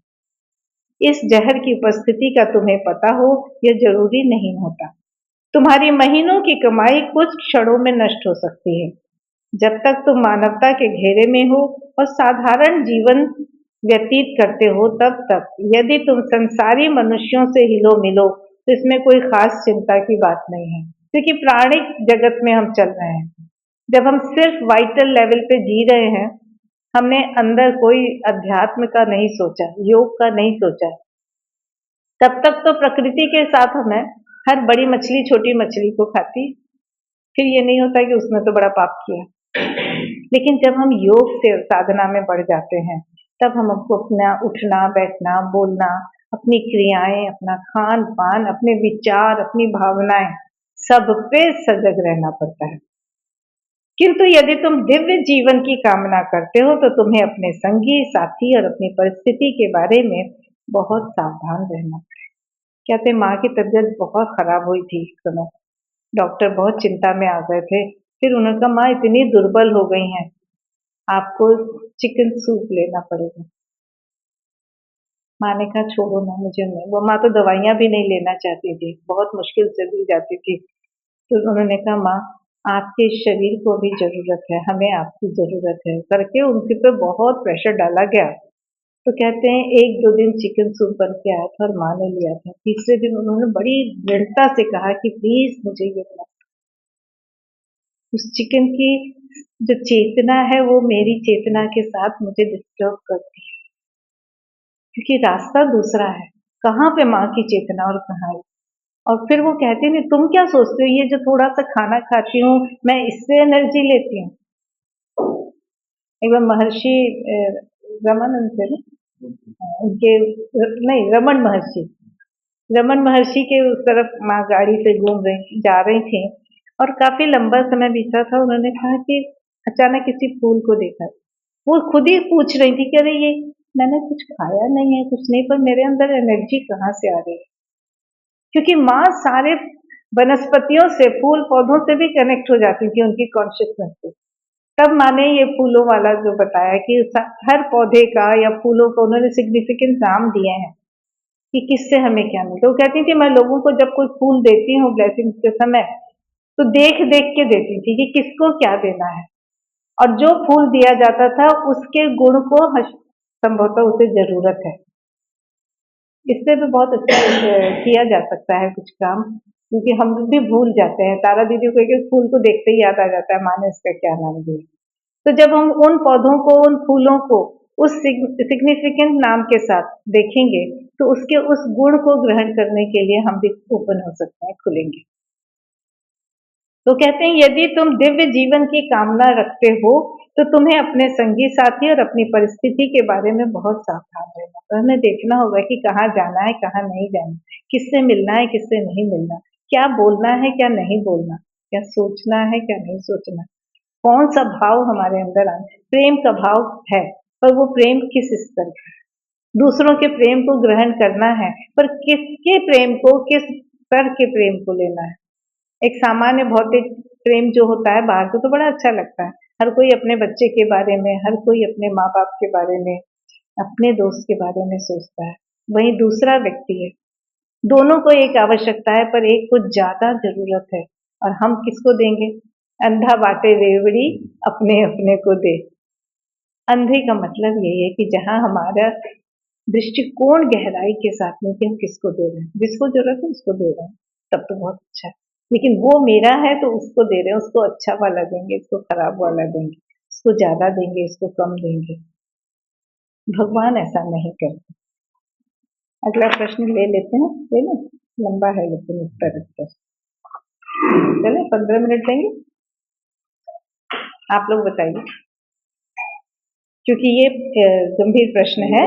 इस जहर की उपस्थिति का तुम्हें पता हो यह जरूरी नहीं होता। तुम्हारी महीनों की कमाई कुछ क्षणों में नष्ट हो सकती है। जब तक तुम मानवता के घेरे में हो और साधारण जीवन व्यतीत करते हो, तब तक यदि तुम संसारी मनुष्यों से हिलो मिलो तो इसमें कोई खास चिंता की बात नहीं है, क्योंकि प्राणिक जगत में हम चल रहे हैं। जब हम सिर्फ वाइटल लेवल पे जी रहे हैं, हमने अंदर कोई अध्यात्म का नहीं सोचा, योग का नहीं सोचा, तब तक तो प्रकृति के साथ हमें, हर बड़ी मछली छोटी मछली को खाती, फिर ये नहीं होता कि उसने तो बड़ा पाप किया। लेकिन जब हम योग से साधना में बढ़ जाते हैं, तब हम हमको अपना उठना बैठना बोलना, अपनी क्रियाएं, अपना खान पान, अपने विचार, अपनी भावनाएं, सब पे सजग रहना पड़ता है। किंतु यदि तुम दिव्य जीवन की कामना करते हो तो तुम्हें अपने संगी साथी और अपनी परिस्थिति के बारे में बहुत सावधान रहना पड़ेगा। कहते माँ की तबीयत बहुत खराब हुई थी इस समय, डॉक्टर बहुत चिंता में आ गए थे, फिर उन्होंने कहा माँ इतनी दुर्बल हो गई हैं, आपको चिकन सूप लेना पड़ेगा। माँ ने कहा छोड़ो ना, मुझे नहीं, वो माँ तो दवाइयाँ भी नहीं लेना चाहती थी, बहुत मुश्किल से दी जाती थी। तो उन्होंने कहा माँ आपके शरीर को भी जरूरत है, हमें आपकी जरूरत है करके उनके पे बहुत प्रेशर डाला गया। तो कहते हैं 1-2 दिन चिकन सूप बन के आया था और माँ ने लिया था, तीसरे दिन उन्होंने बड़ी दृढ़ता से कहा कि प्लीज मुझे ये बना। उस चिकन की जो चेतना है वो मेरी चेतना के साथ मुझे डिस्टर्ब करती है, क्योंकि रास्ता दूसरा है, कहाँ पे माँ की चेतना और कहाँ। और फिर वो कहती नहीं तुम क्या सोचते हो, ये जो थोड़ा सा खाना खाती हूँ मैं इससे एनर्जी लेती हूँ। एक बार महर्षि रमानंद थे ना, उनके नहीं, रमन महर्षि के उस तरफ माँ गाड़ी से घूम रही जा रही थी और काफी लंबा समय बीता था। उन्होंने कहा कि अचानक किसी फूल को देखा, वो खुद ही पूछ रही थी कि अरे ये मैंने कुछ खाया नहीं है, कुछ नहीं, पर मेरे अंदर एनर्जी कहाँ से आ रही है? क्योंकि माँ सारे वनस्पतियों से, फूल पौधों से भी कनेक्ट हो जाती थी उनकी कॉन्शियसनेस से। तब माँ ने ये फूलों वाला जो बताया कि हर पौधे का या फूलों को उन्होंने सिग्निफिकेंट नाम दिए हैं कि किससे हमें क्या मिलता है। वो कहती थी मैं लोगों को जब कोई फूल देती हूँ ब्लेसिंग के समय, तो देख देख के देती थी कि किसको क्या देना है, और जो फूल दिया जाता था उसके गुण को संभवतः उसे जरूरत है। इससे भी बहुत अच्छा किया जा सकता है कुछ काम, क्योंकि हम भी भूल जाते हैं। तारा दीदी को एक फूल को देखते ही याद आ जाता है माँ ने इसका क्या नाम दिया। तो जब हम उन पौधों को, उन फूलों को उस सिग्निफिकेंट नाम के साथ देखेंगे, तो उसके उस गुण को ग्रहण करने के लिए हम भी ओपन हो सकते हैं, खुलेंगे। तो कहते हैं यदि तुम दिव्य जीवन की कामना रखते हो तो तुम्हें अपने संगी साथी और अपनी परिस्थिति के बारे में बहुत सावधान रहना। तो हमें देखना होगा कि कहाँ जाना है, कहाँ नहीं जाना, किससे मिलना है, किससे नहीं मिलना, क्या बोलना है, क्या नहीं बोलना, क्या सोचना है, क्या नहीं सोचना, कौन सा भाव हमारे अंदर आना। प्रेम का भाव है, पर वो प्रेम किस स्तर का है। दूसरों के प्रेम को ग्रहण करना है, पर किसके प्रेम को, किस स्तर के प्रेम को लेना है। एक सामान्य भौतिक प्रेम जो होता है बाहर को तो बड़ा अच्छा लगता है, हर कोई अपने बच्चे के बारे में, हर कोई अपने माँ बाप के बारे में, अपने दोस्त के बारे में सोचता है। वहीं दूसरा व्यक्ति है, दोनों को एक आवश्यकता है, पर एक को ज्यादा जरूरत है, और हम किसको देंगे? अंधा बाटे रेवड़ी, अपने अपने को दे। अंधे का मतलब यही है कि जहां हमारा दृष्टिकोण गहराई के साथ में कि हम किसको दे रहे हैं, जिसको जरूरत है उसको दे रहे हैं, तब तो बहुत अच्छा है। लेकिन वो मेरा है तो उसको दे रहे हैं, उसको अच्छा वाला देंगे, इसको खराब वाला देंगे, इसको ज्यादा देंगे, इसको कम देंगे। भगवान ऐसा नहीं करते। अगला प्रश्न ले लेते हैं, ले लो, लंबा है लेकिन उत्तर चले 15 मिनट देंगे, आप लोग बताइए, क्योंकि ये गंभीर प्रश्न है।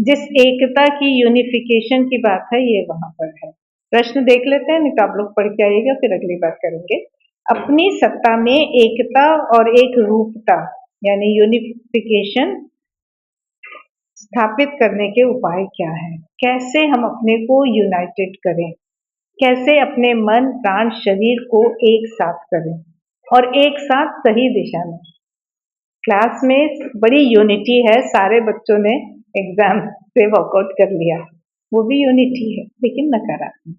जिस एकता की यूनिफिकेशन की बात है ये वहां पर है। प्रश्न देख लेते हैं, नहीं तो आप लोग पढ़ के आइएगा, फिर अगली बात करेंगे। अपनी सत्ता में एकता और एक रूपता यानी यूनिफिकेशन स्थापित करने के उपाय क्या है? कैसे हम अपने को यूनाइटेड करें, कैसे अपने मन प्राण शरीर को एक साथ करें, और एक साथ सही दिशा में। क्लास में बड़ी यूनिटी है, सारे बच्चों ने एग्जाम से वर्कआउट कर लिया, वो भी यूनिटी है लेकिन नकारात्मक।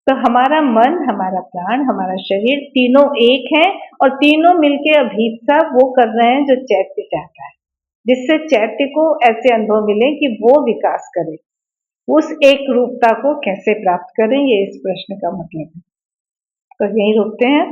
तो हमारा मन, हमारा प्राण, हमारा शरीर तीनों एक है, और तीनों मिलके अभीपसा वो कर रहे हैं जो चैत्य चाहता है, जिससे चैत्य को ऐसे अनुभव मिले कि वो विकास करे। उस एक रूपता को कैसे प्राप्त करें, ये इस प्रश्न का मतलब है। तो यही रोकते हैं।